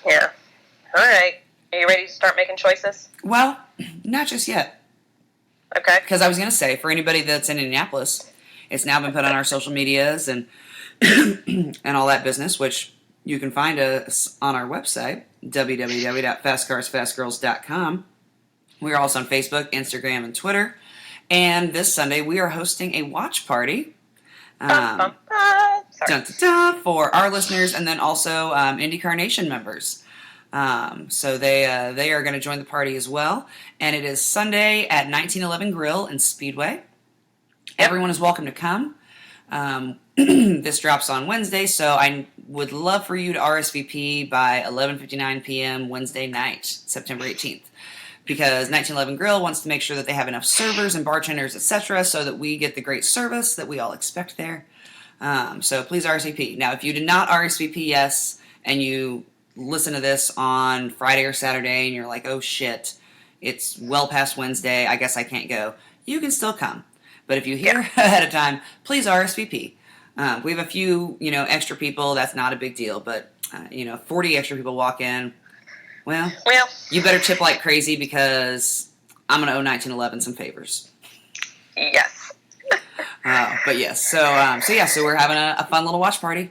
Yeah. All right. Are you ready to start making choices? Well, not just yet. Okay. Because I was going to say, for anybody that's in Indianapolis, it's now been put on our social medias and and all that business, which you can find us on our website, www.fastcarsfastgirls.com. We are also on Facebook, Instagram, and Twitter. And this Sunday, we are hosting a watch party for our listeners, and then also INDYCAR Nation members. So they are going to join the party as well. And it is Sunday at 1911 Grill in Speedway. Yep. Everyone is welcome to come. This drops on Wednesday, so I would love for you to RSVP by 11:59 p.m. Wednesday night, September 18th. Because 1911 Grill wants to make sure that they have enough servers and bartenders, etc., so that we get the great service that we all expect there. So please RSVP. Now, if you did not RSVP, and you listen to this on Friday or Saturday, and you're like, oh shit, it's well past Wednesday, I guess I can't go, you can still come. But if you hear ahead of time, please RSVP. We have a few, extra people. That's not a big deal. But, 40 extra people walk in. Well, you better tip like crazy because I'm going to owe 1911 some favors. Yes. But yes, so we're having a fun little watch party.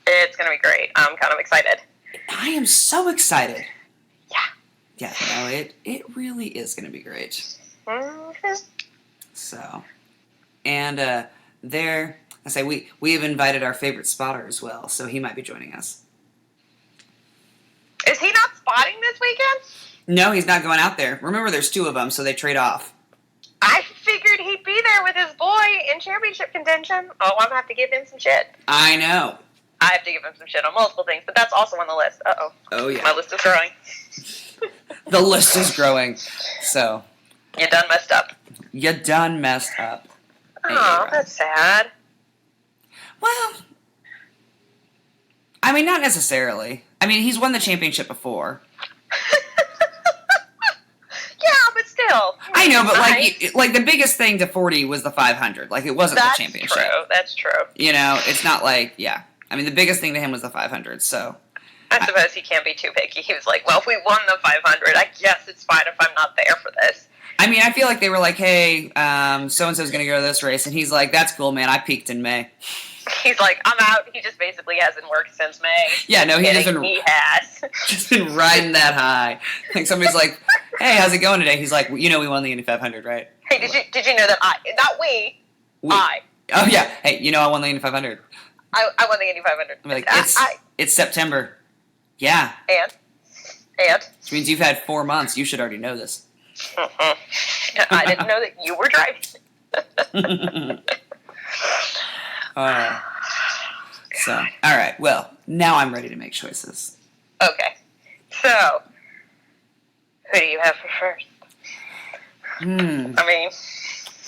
It's going to be great. I'm kind of excited. I am so excited. Yeah. Yeah, it really is going to be great. Mm-hmm. So, and I say we have invited our favorite spotter as well, so he might be joining us. Is he not spotting this weekend? No, he's not going out there. Remember, there's two of them, so they trade off. I figured he'd be there with his boy in championship contention. Oh, I'm going to have to give him some shit. I know. I have to give him some shit on multiple things, but that's also on the list. Uh-oh. Oh, yeah. My list is growing. The list is growing. So. You done messed up. You done messed up. Oh, that's sad. Well, I mean, not necessarily. I mean, he's won the championship before. Yeah, but still. I know, but like the biggest thing to 40 was the 500. Like, it wasn't the championship. That's true. You know, it's not like, yeah. I mean, the biggest thing to him was the 500, so. I suppose he can't be too picky. He was like, well, if we won the 500, I guess it's fine if I'm not there for this. I mean, I feel like they were like, hey, so-and-so's going to go to this race. And he's like, that's cool, man. I peaked in May. He's like, I'm out. He just basically hasn't worked since May. Yeah, no, he has. Just been riding that high. Like, somebody's like, hey, how's it going today? He's like, you know we won the Indy 500, right? Hey, did you know that not we. I. Oh, yeah. Hey, you know I won the Indy 500. I won the Indy 500. I'm like, it's September. Yeah. And? Which means you've had 4 months. You should already know this. I didn't know that you were driving. So, all right. Well, now I'm ready to make choices. Okay. So, who do you have for first? I mean...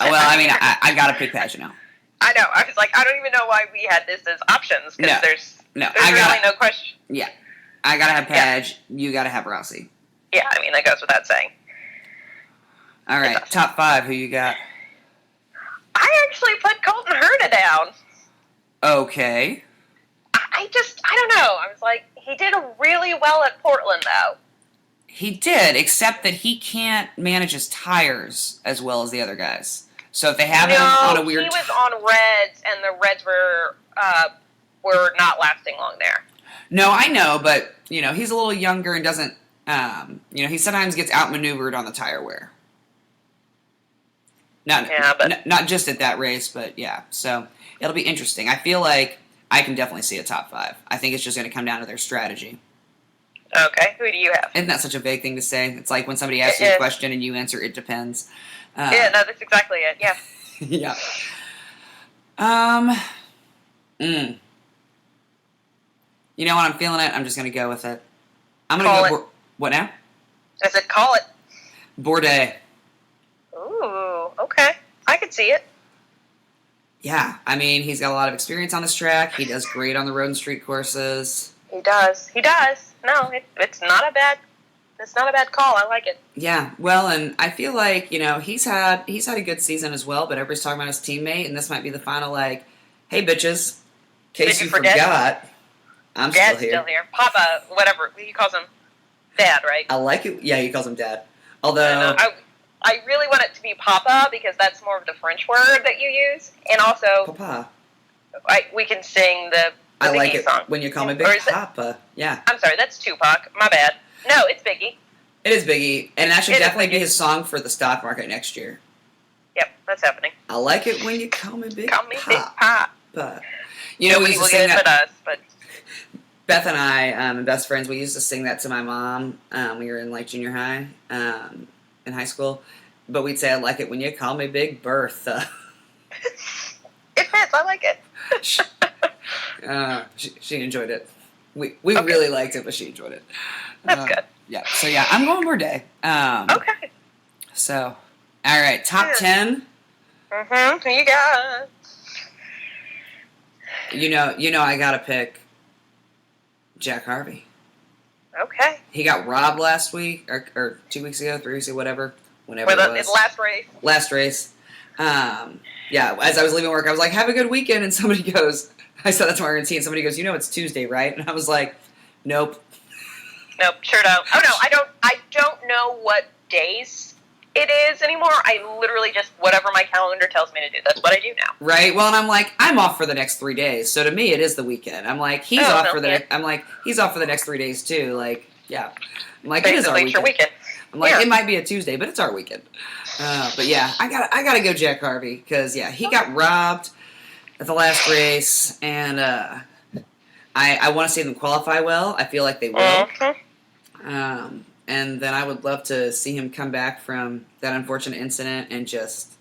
I got to pick Pagano. I know. I was like, I don't even know why we had this as options, because there's really no question. Yeah. I got to have Page. Yeah. You got to have Rossi. Yeah, I mean, that goes without saying. All right, top 5, who you got? I actually put Colton Herta down. Okay. I don't know. I was like, he did really well at Portland, though. He did, except that he can't manage his tires as well as the other guys. So if they have him on a weird... he was on Reds, and the Reds were not lasting long there. No, I know, but, you know, he's a little younger and doesn't, he sometimes gets outmaneuvered on the tire wear. Not just at that race, but yeah. So it'll be interesting. I feel like I can definitely see a top 5. I think it's just going to come down to their strategy. Okay, who do you have? Isn't that such a vague thing to say? It's like when somebody asks you a question and you answer, it depends. Yeah, no, that's exactly it. Yeah. Yeah. You know what? I'm feeling it. I'm just going to go with it. I'm going to go. What now? I said, call it. Bourdais. Ooh, okay. I could see it. Yeah, I mean, he's got a lot of experience on this track. He does great on the road and street courses. He does. No, it's not a bad call. I like it. Yeah, well, and I feel like, he's had a good season as well, but everybody's talking about his teammate, and this might be the final, like, hey, bitches, in case you forgot, I'm Dad's still here. Papa, whatever. He calls him Dad, right? I like it. Yeah, he calls him Dad. Although... I really want it to be Papa, because that's more of the French word that you use. And also... Papa. We can sing the I like Biggie it song. when you call me Big Papa. Yeah. I'm sorry, that's Tupac. My bad. No, it's Biggie. It is Biggie. And that should definitely be his song for the stock market next year. Yep, that's happening. I like it when you call me Big Papa. Call me Big Papa. We used to sing that... but... Beth and I, best friends, we used to sing that to my mom. We were in, like, junior high, in high school. But we'd say, I like it when you call me Big Bertha. It fits. I like it. She enjoyed it. We really liked it, but she enjoyed it. That's good. Yeah. So, yeah, I'm going Bourdais. Okay. So, all right. Top 10. Mm-hmm. Who you got? You know I got to pick Jack Harvey. Okay. He got robbed last week, or 2 weeks ago, 3 weeks ago, whenever it was. Last race. Last race. Yeah, as I was leaving work, I was like, have a good weekend, and somebody goes, I said that to my RNT, and somebody goes, it's Tuesday, right? And I was like, nope. Nope, sure don't. Oh, no, I don't know what days it is anymore. I literally just, whatever my calendar tells me to do, that's what I do now. Right, well, and I'm like, I'm off for the next 3 days, so to me, it is the weekend. I'm like, he's off for the next 3 days, too, like, yeah. I'm like, it is our weekend. I'm like, It might be a Tuesday, but it's our weekend. But yeah, I gotta go Jack Harvey, because yeah, he got robbed at the last race, and I want to see them qualify well. I feel like they will. Mm-hmm. And then I would love to see him come back from that unfortunate incident and just,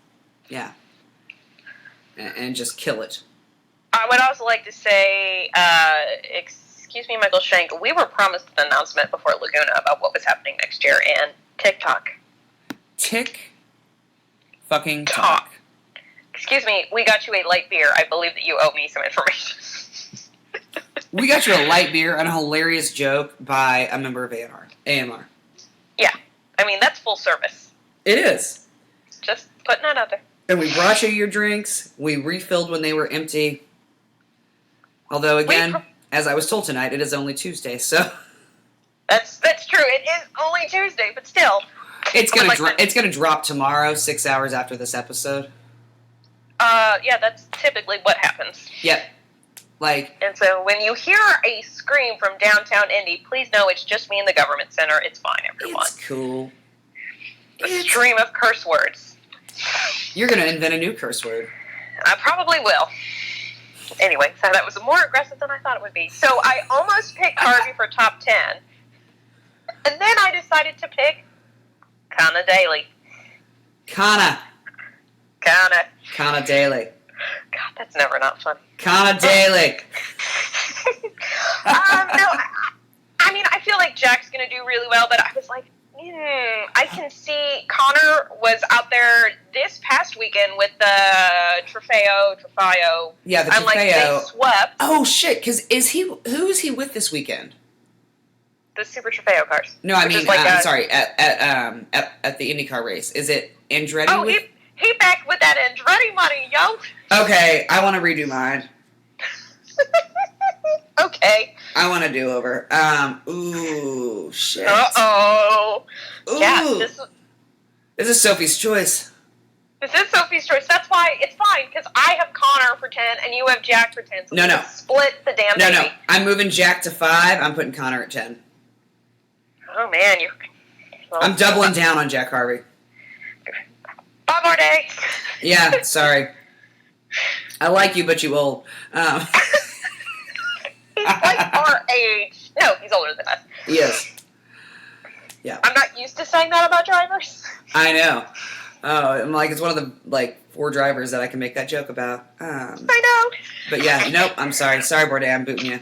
and just kill it. I would also like to say, excuse me, Michael Shank, we were promised an announcement before Laguna about what was happening next year, and TikTok. Fucking talk. Excuse me, we got you a light beer. I believe that you owe me some information. We got you a light beer and a hilarious joke by a member of AMR. Yeah. I mean, that's full service. It is. Just putting that out there. And we brought you your drinks. We refilled when they were empty. Although, again, as I was told tonight, it is only Tuesday, so... That's true. It is only Tuesday, but still. It's gonna drop tomorrow, 6 hours after this episode. Yeah, that's typically what happens. Yep. And so when you hear a scream from downtown Indy, please know it's just me in the government center. It's fine, everyone. It's cool. A stream of curse words. You're going to invent a new curse word. I probably will. Anyway, so that was more aggressive than I thought it would be. So I almost picked Harvey for top 10. And then I decided to pick Kana Daly. Kana Daly. God, that's never not funny. Kana Daly. No, I mean, I feel like Jack's going to do really well, but I was like, I can see Connor was out there this past weekend with the Trofeo. Yeah, the Trofeo. I'm like, they swept. Oh, shit, because who is he with this weekend? The Super Trofeo cars. No, I mean, sorry, at the INDYCAR race. Is it Andretti? Oh, he back with that Andretti money, yo. Okay, I want to redo mine. Okay. I want a do-over. Ooh, shit. Uh-oh. Ooh. Yeah, This is Sophie's choice. This is Sophie's choice. That's why it's fine, because I have Connor for 10 and you have Jack for 10. So No. split the damn baby. No. I'm moving Jack to 5. I'm putting Connor at 10. Oh, man. I'm doubling down on Jack Harvey. 5 more days. Yeah, sorry. I like you, but you old. He's like our age. No, he's older than us. He is. Yeah. I'm not used to saying that about drivers. I know. Oh, I'm like, it's one of the 4 drivers that I can make that joke about. I know. But yeah, nope. I'm sorry. Sorry, Bourdais. I'm booting you.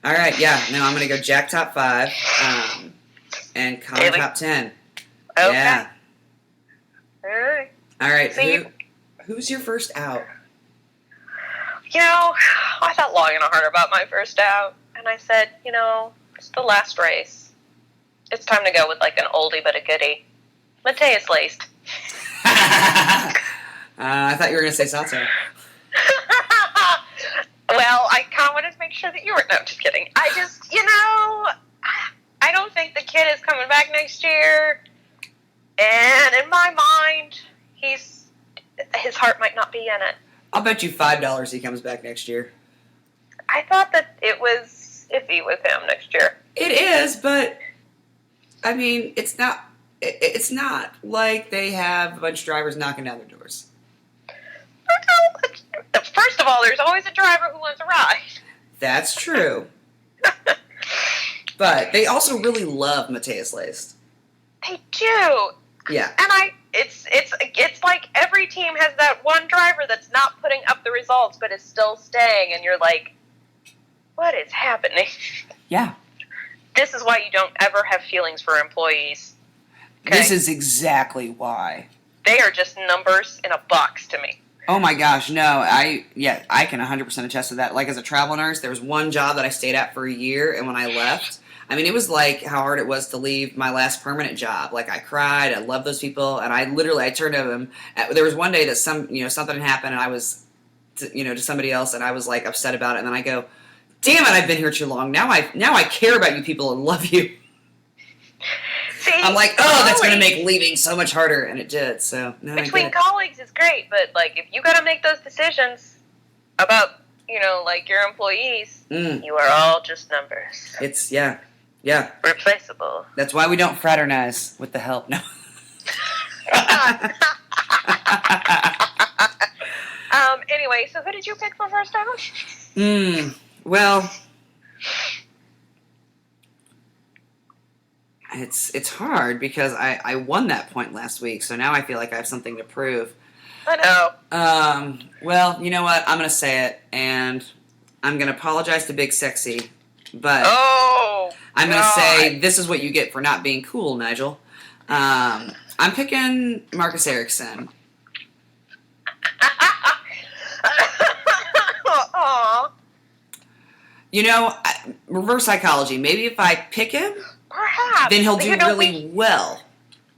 All right. Yeah. No, I'm gonna go Jack top 5, and Connor top 10. Okay. Yeah. All right. So who's your first out? I thought long and hard about my first out, and I said, it's the last race. It's time to go with like an oldie but a goodie. Mateus Laced. I thought you were going to say Sato. Well, I kind of wanted to make sure that you were. No, just kidding. I just, I don't think the kid is coming back next year. And in my mind, his heart might not be in it. I'll bet you $5 he comes back next year. I thought that it was iffy with him next year. It is, but I mean, it's not. It's not like they have a bunch of drivers knocking down their doors. First of all, there's always a driver who wants a ride. That's true. But they also really love Mateus Laced. They do. Yeah. And it's like every team has that one driver that's not putting up the results but is still staying, and you're like, what is happening? Yeah. This is why you don't ever have feelings for employees. Okay? This is exactly why. They are just numbers in a box to me. Oh my gosh, no. I can 100% attest to that. Like, as a travel nurse, there was one job that I stayed at for a year, and when I left, I mean, it was like how hard it was to leave my last permanent job. Like, I cried, I loved those people, and I turned to them. There was one day that something happened, and I was, to somebody else, and I was like upset about it, and then I go, damn it, I've been here too long. Now I care about you people and love you. See, I'm like, oh, that's going to make leaving so much harder, and it did. So between colleagues is great, but like if you got to make those decisions about like your employees, you are all just numbers. It's yeah, replaceable. That's why we don't fraternize with the help. No. Anyway, so who did you pick for first time? Well, it's hard because I won that point last week, so now I feel like I have something to prove. I know. Well, you know what? I'm going to say it, and I'm going to apologize to Big Sexy, but I'm going to say this is what you get for not being cool, Nigel. I'm picking Marcus Ericsson. You know, reverse psychology. Maybe if I pick him, perhaps, then he'll do really well.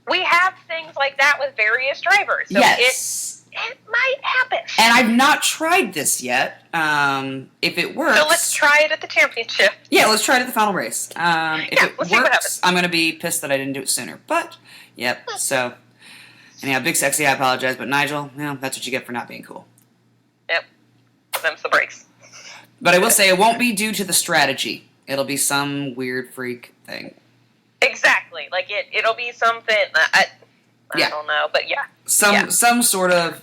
We have things like that with various drivers. So yes. It might happen. And I've not tried this yet. If it works... So let's try it at the championship. Yeah, let's try it at the final race. If it let's see what happens. I'm going to be pissed that I didn't do it sooner. But, yep, so... Anyhow, Big Sexy, I apologize. But Nigel, that's what you get for not being cool. Yep. Them's the breaks. But I will say it won't be due to the strategy. It'll be some weird freak thing. Exactly. Like, it'll be something... I don't know, but yeah. Some sort of,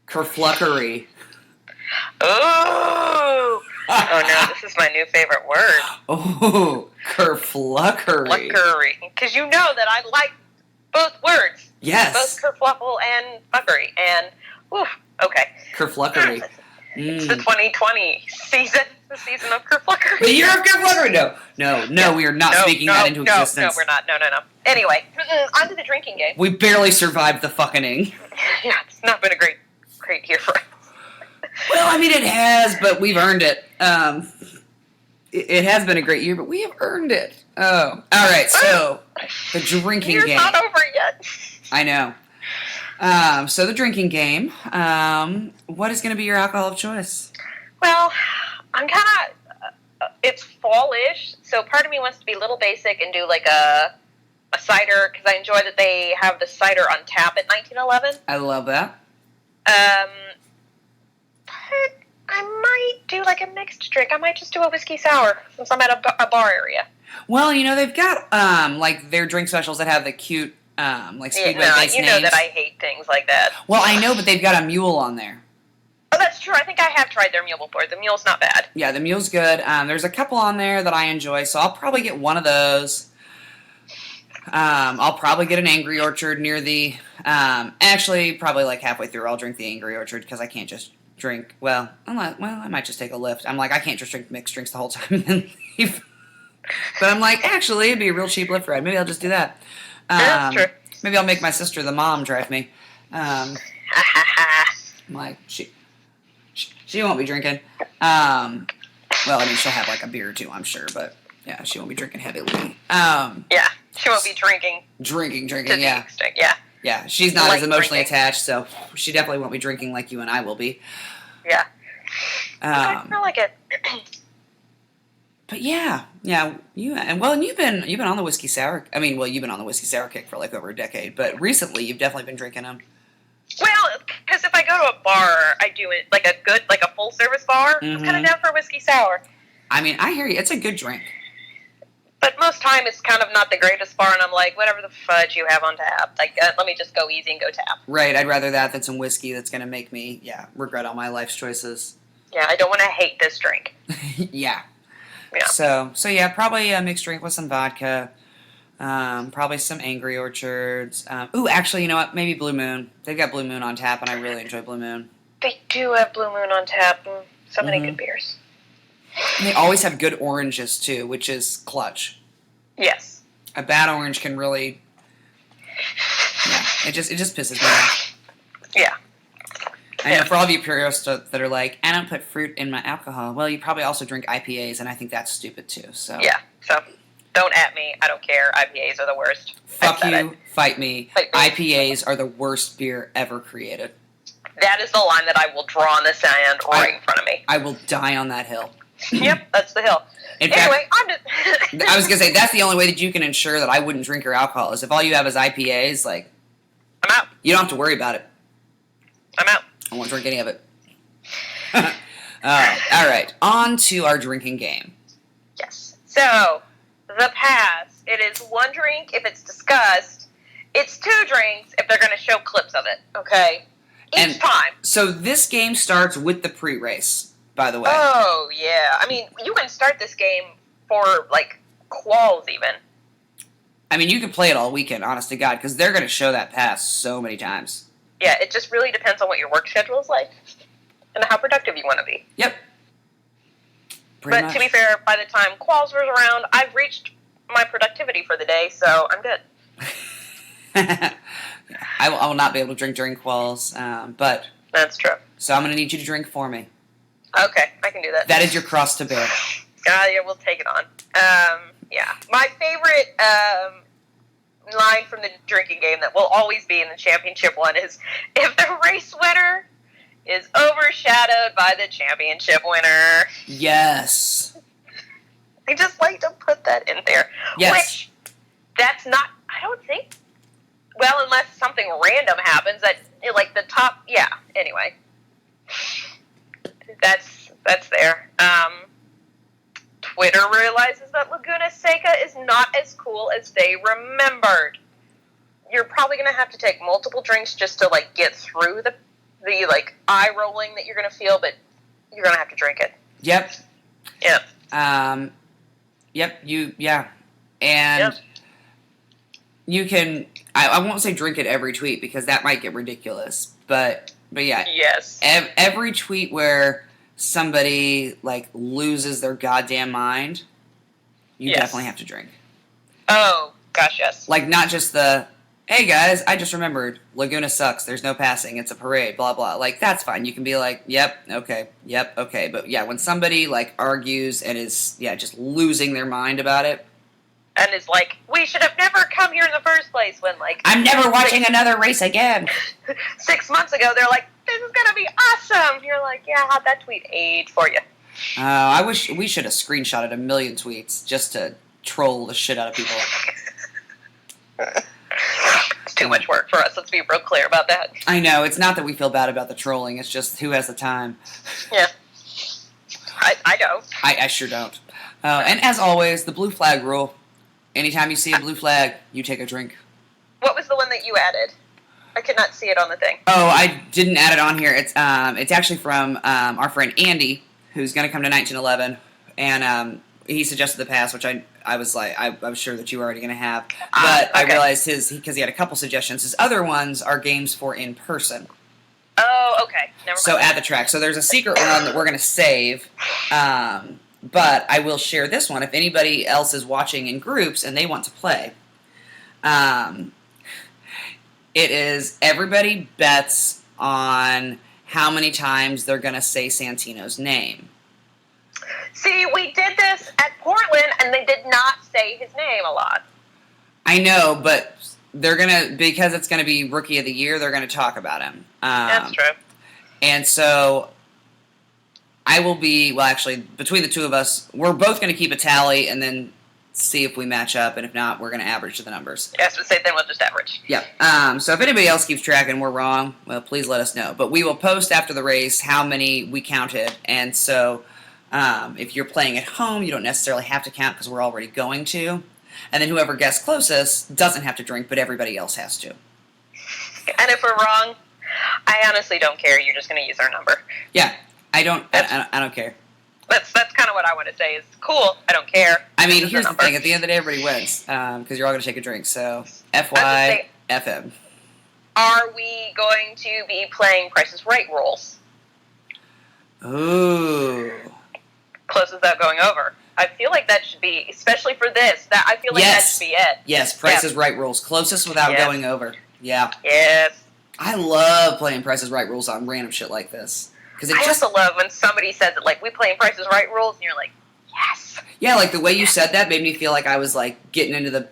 kerfluckery. Oh no, this is my new favorite word. Oh, kerfluckery. Kerfluckery. Because you know that I like both words. Yes. Both kerfluffle and fuckery. And, okay. Kerfluckery. It's the 2020 season. The season of kerfluckery. The year of kerfluckery. No, we are not speaking that into existence. No, we're not. No. Anyway, on to the drinking game. We barely survived the fucking-ing. Yeah, it's not been a great year for us. Well, I mean, it has, but we've earned it. It has been a great year, but we have earned it. Oh. All right, so the drinking game. It's not over yet. I know. So the drinking game. What is going to be your alcohol of choice? Well, I'm kind of, it's fall-ish, so part of me wants to be a little basic and do like a cider, because I enjoy that they have the cider on tap at 1911. I love that. But I might do like a mixed drink. I might just do a whiskey sour, since I'm at a bar area. Well, they've got, like, their drink specials that have the cute, like, Speedway-based names. You know that I hate things like that. Well, I know, but they've got a mule on there. Oh, that's true. I think I have tried their mule before. The mule's not bad. Yeah, the mule's good. There's a couple on there that I enjoy, so I'll probably get one of those. I'll probably get an Angry Orchard near the... actually, probably like halfway through, I'll drink the Angry Orchard, because I can't just drink... I might just take a lift. I'm like, I can't just drink mixed drinks the whole time and then leave. But I'm like, actually, it'd be a real cheap lift ride. Maybe I'll just do that. That's true. Maybe I'll make my sister, the mom, drive me. I'm like, she won't be drinking. Well, I mean, she'll have like a beer or two, I'm sure, but yeah, she won't be drinking heavily. Yeah, she won't be drinking. Drinking, to the yeah. extent, yeah. Yeah, she's not Like as emotionally drinking. attached, so she definitely won't be drinking like you and I will be. Yeah. I like it. But yeah, you've been on the whiskey sour. I mean, you've been on the whiskey sour kick for like over a decade, but recently you've definitely been drinking them. Well, because if I go to a bar, I do it like a full service bar. I'm kind of down for a whiskey sour. I mean, I hear you. It's a good drink. But most time it's kind of not the greatest bar, and I'm like, whatever the fudge you have on tap. Like, let me just go easy and go tap. Right, I'd rather that than some whiskey that's going to make me, regret all my life's choices. Yeah, I don't want to hate this drink. Yeah. Yeah. So probably a mixed drink with some vodka. Probably some Angry Orchards. Actually, you know what? Maybe Blue Moon. They've got Blue Moon on tap, and I really enjoy Blue Moon. They do have Blue Moon on tap. And so many good beers. And they always have good oranges, too, which is clutch. Yes. A bad orange can really... Yeah, it just pisses me off. Yeah. I know, for all of you purists that are like, I don't put fruit in my alcohol. Well, you probably also drink IPAs, and I think that's stupid, too. So yeah, so don't at me. I don't care. IPAs are the worst. Fuck you. Fight me. IPAs are the worst beer ever created. That is the line that I will draw on the sand right in front of me. I will die on that hill. Yep, that's the hill. Anyway, I'm just... I was going to say, that's the only way that you can ensure that I wouldn't drink your alcohol, is if all you have is IPAs, like... I'm out. You don't have to worry about it. I'm out. I won't drink any of it. All right, on to our drinking game. Yes. So, the pass. It is one drink if it's discussed. It's two drinks if they're going to show clips of it, okay? Each time. So this game starts with the pre-race, by the way. Oh, yeah. I mean, you can start this game for, like, quals even. I mean, you can play it all weekend, honest to God, because they're going to show that pass so many times. Yeah, it just really depends on what your work schedule is like. and how productive you want to be. Yep. Pretty much. To be fair, by the time quals was around, I've reached my productivity for the day, so I'm good. I will not be able to drink during quals, but... That's true. So I'm going to need you to drink for me. Okay, I can do that. That is your cross to bear. Yeah, we'll take it on. Yeah. My favorite line from the drinking game that will always be in the championship one is, if the race winner is overshadowed by the championship winner. Yes. I just like to put that in there. Yes. Which, that's not, I don't think, well, unless something random happens, that, like, the top, yeah, anyway. That's there. Twitter realizes that Laguna Seca is not as cool as they remembered. You're probably going to have to take multiple drinks just to, like, get through the like, eye rolling that you're going to feel, but you're going to have to drink it. Yep. Yep. Yeah. And you can, I won't say drink it every tweet because that might get ridiculous, but yeah. Yes. Every tweet where somebody, like, loses their goddamn mind, you definitely have to drink. Oh, gosh, yes. Like, not just the, hey guys, I just remembered, Laguna sucks, there's no passing, it's a parade, blah blah. Like, that's fine. You can be like, yep, okay. But yeah, when somebody, like, argues and is, just losing their mind about it. And is like, we should have never come here in the first place, when, like... I'm never watching another race again. 6 months ago, they're like, this is gonna be awesome. You're like, yeah, how'd that tweet age for you? I wish we should have screenshotted 1 million tweets just to troll the shit out of people. It's too much work for us. Let's be real clear about that. I know. It's not that we feel bad about the trolling. It's just who has the time. Yeah. I don't. I sure don't. And as always, the blue flag rule. Anytime you see a blue flag, you take a drink. What was the one that you added? I could not see it on the thing. Oh, I didn't add it on here. It's actually from our friend Andy, who's going to come to 1911, and he suggested the pass, which I was like, I was sure that you were already going to have, but okay. I realized because he had a couple suggestions. His other ones are games for in person. Oh, okay. Never mind. So at the track. So there's a secret one that we're going to save, but I will share this one if anybody else is watching in groups and they want to play. It is everybody bets on how many times they're going to say Santino's name. See, we did this at Portland, and they did not say his name a lot. I know, but they're going to, because it's going to be Rookie of the Year, they're going to talk about him. That's true. And so I will be, well, actually, between the two of us, we're both going to keep a tally and then see if we match up, and if not, we're going to average to the numbers. Yes, but say then we'll just average. Yeah. So if anybody else keeps track and we're wrong, well, please let us know. But we will post after the race how many we counted, and so if you're playing at home, you don't necessarily have to count because we're already going to. And then whoever guessed closest doesn't have to drink, but everybody else has to. And if we're wrong, I honestly don't care. You're just going to use our number. Yeah, I don't care. That's kind of what I want to say is, cool, I don't care. I mean, here's the thing. At the end of the day, everybody wins because you're all going to take a drink. So, FY, FM. Are we going to be playing Price is Right rules? Ooh. Close without going over. I feel like that should be, especially for this, that should be it. Yes, Price is Right rules. Closest without going over. Yeah. Yes. I love playing Price is Right rules on random shit like this. I also love when somebody says it, like, we playing Price is Right rules, and you're like, yes. Yeah, like, the way you said that made me feel like I was, like, getting into the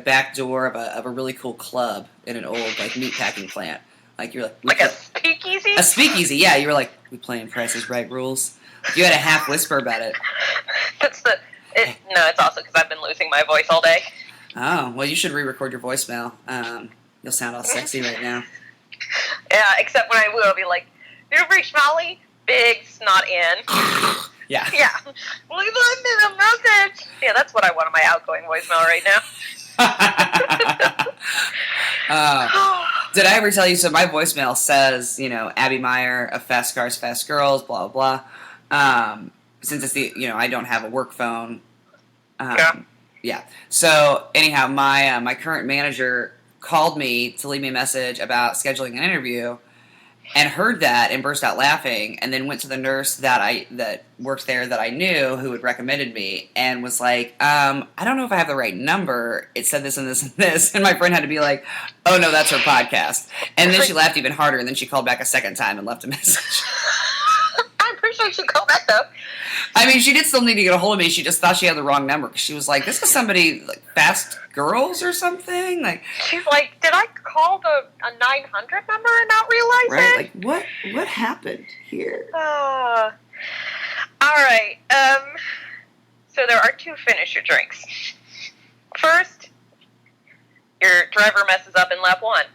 back door of a really cool club in an old, like, meatpacking plant. Like, you're like... Like a speakeasy? A speakeasy, yeah. You were like, we playing Price is Right rules. You had a half whisper about it. No, it's also because I've been losing my voice all day. Oh, well, you should re-record your voicemail. You'll sound all sexy right now. Yeah, except when I will, I'll be like, you've reached Molly, big snot in. Yeah. Yeah. Leave a message. Yeah, that's what I want in my outgoing voicemail right now. Did I ever tell you, so my voicemail says, Abby Meyer of Fast Cars, Fast Girls, blah, blah, blah. Since it's I don't have a work phone. Yeah. So, anyhow, my current manager called me to leave me a message about scheduling an interview, and heard that and burst out laughing, and then went to the nurse that worked there that I knew who had recommended me, and was like, I don't know if I have the right number. It said this and this and this, and my friend had to be like, oh no, that's her podcast. And then she laughed even harder, and then she called back a second time and left a message. I appreciate you called back though. I mean, she did still need to get a hold of me. She just thought she had the wrong number, because she was like, this is somebody like Fast Girls or something. Like, she's like, did I call a 900 number and not realize right? it? Like, what happened here? All right. So there are 2 finish your drinks. First, your driver messes up in lap 1.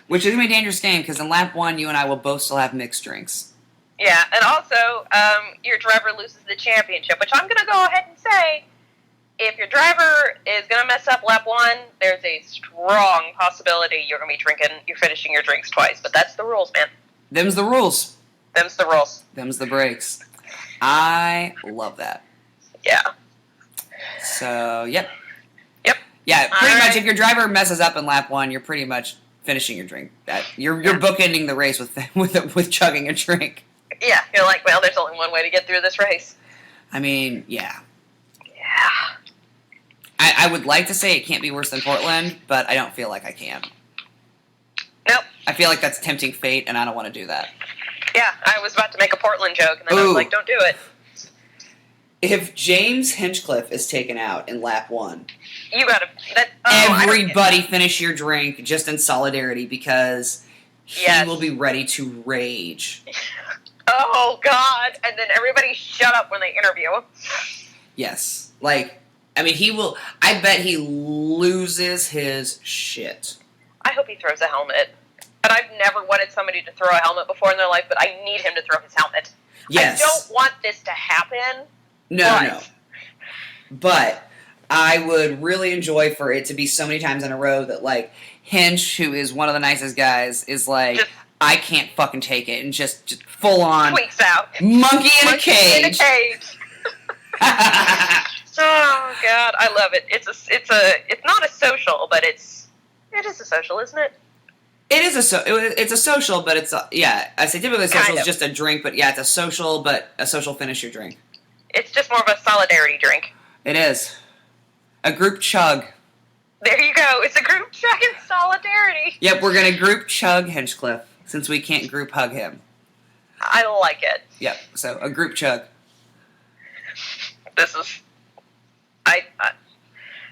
Which is going to be a dangerous game, because in lap 1, you and I will both still have mixed drinks. Yeah, and also, your driver loses the championship, which I'm going to go ahead and say, if your driver is going to mess up lap 1, there's a strong possibility you're finishing your drinks twice. But that's the rules, man. Them's the rules. Them's the rules. Them's the breaks. I love that. Yeah. So, yep. Yep. Yeah, pretty All much right. if your driver messes up in lap 1, you're pretty much finishing your drink. You're bookending the race with chugging a drink. Yeah, you're like, well, there's only one way to get through this race. I mean, yeah. Yeah. I would like to say it can't be worse than Portland, but I don't feel like I can. Nope. I feel like that's tempting fate, and I don't want to do that. Yeah, I was about to make a Portland joke, and then I was like, don't do it. If James Hinchcliffe is taken out in lap 1, You gotta... everybody finish your drink just in solidarity, because he will be ready to rage. Oh, God. And then everybody shut up when they interview him. Yes. Like, I mean, he will... I bet he loses his shit. I hope he throws a helmet. And I've never wanted somebody to throw a helmet before in their life, but I need him to throw his helmet. Yes. I don't want this to happen. No. But I would really enjoy for it to be so many times in a row that, like, Hinch, who is one of the nicest guys, is like... Just, I can't fucking take it, and just full on tweaks out. Monkey in a cage. Oh God, I love it. It's not a social, but it is a social, isn't it? It's a social, but it's I say typically a social Kind is of. just a drink, but yeah, it's a social, but a social finish your drink. It's just more of a solidarity drink. It is a group chug. There you go. It's a group chug in solidarity. Yep, we're gonna group chug Hinchcliffe since we can't group hug him. I like it. Yep. So a group chug. This is,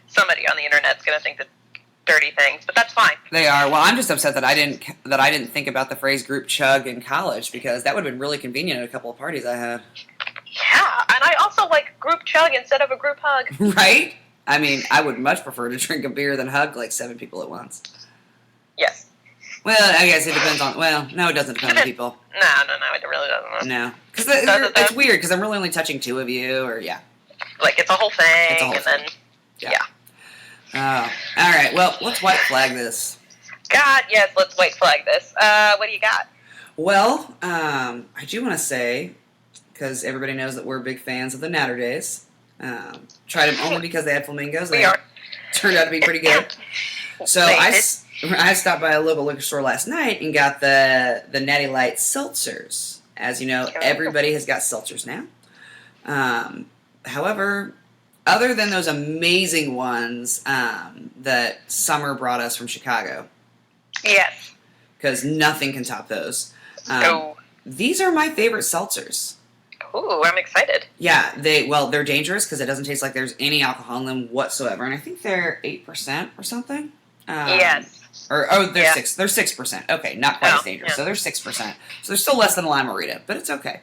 somebody on the internet's gonna think that dirty things, but that's fine. They are. Well, I'm just upset that I didn't think about the phrase group chug in college, because that would have been really convenient at a couple of parties I had. Yeah, and I also like group chug instead of a group hug. Right? I mean, I would much prefer to drink a beer than hug like 7 people at once. Yes. Well, I guess it depends on... Well, no, it doesn't depend on people. No, it really doesn't. No. Because it's weird, because I'm really only touching 2 of you, or yeah. Like, it's a whole thing, It's a whole and thing. then... Yeah. Oh. All right, well, let's white flag this. God, yes, let's white flag this. What do you got? Well, I do want to say, because everybody knows that we're big fans of the Natter Days. Tried them only because they had flamingos. They turned out to be pretty good. So I stopped by a local liquor store last night and got the Natty Light seltzers. As you know, everybody has got seltzers now. However, other than those amazing ones that Summer brought us from Chicago. Yes. Because nothing can top those. No. These are my favorite seltzers. Ooh, I'm excited. Yeah, they're dangerous because it doesn't taste like there's any alcohol in them whatsoever, and I think they're 8% or something. Yes. They're 6%. They're 6%. Okay, not quite as dangerous. Yeah. So they're 6%. So they're still less than a Lime-A-Rita, but it's okay.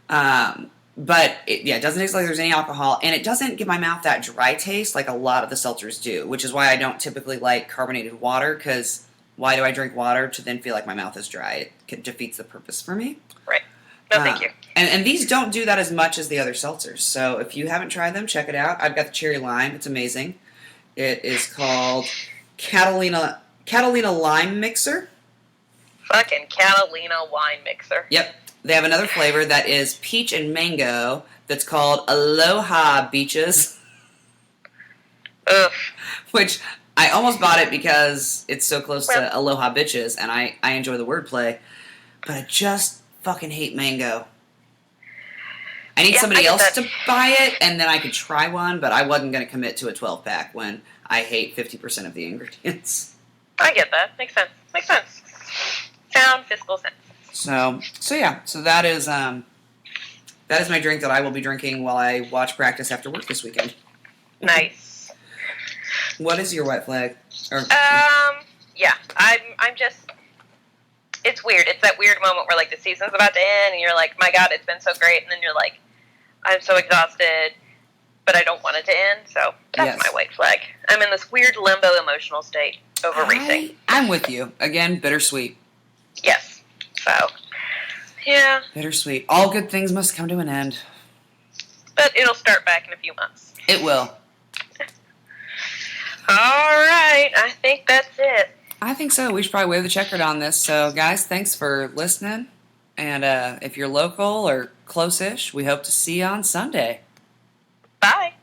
But it doesn't taste like there's any alcohol, and it doesn't give my mouth that dry taste like a lot of the seltzers do, which is why I don't typically like carbonated water. Because why do I drink water to then feel like my mouth is dry? It defeats the purpose for me. Right. No, thank you. And these don't do that as much as the other seltzers. So if you haven't tried them, check it out. I've got the cherry lime. It's amazing. It is called Catalina Lime Mixer. Fucking Catalina wine mixer. Yep. They have another flavor that is peach and mango that's called Aloha Beaches. Ugh. Which I almost bought it because it's so close to Aloha Bitches, and I enjoy the wordplay. but I just fucking hate mango. I need Yeah, somebody I get else that. to buy it, and then I could try one, but I wasn't going to commit to a 12-pack when I hate 50% of the ingredients. I get that. Makes sense. Makes sense. Sound fiscal sense. So yeah. So that is my drink that I will be drinking while I watch practice after work this weekend. Nice. What is your wet flag? Yeah, I'm just. It's weird. It's that weird moment where like the season's about to end, and you're like, my God, it's been so great, and then you're like, I'm so exhausted, but I don't want it to end. So that's my white flag. I'm in this weird limbo emotional state over racing. I'm with you. Again, bittersweet. Yes. So, yeah. Bittersweet. All good things must come to an end. But it'll start back in a few months. It will. All right. I think that's it. I think so. We should probably wave the checkered on this. So, guys, thanks for listening. And if you're local or close-ish, we hope to see you on Sunday. Bye.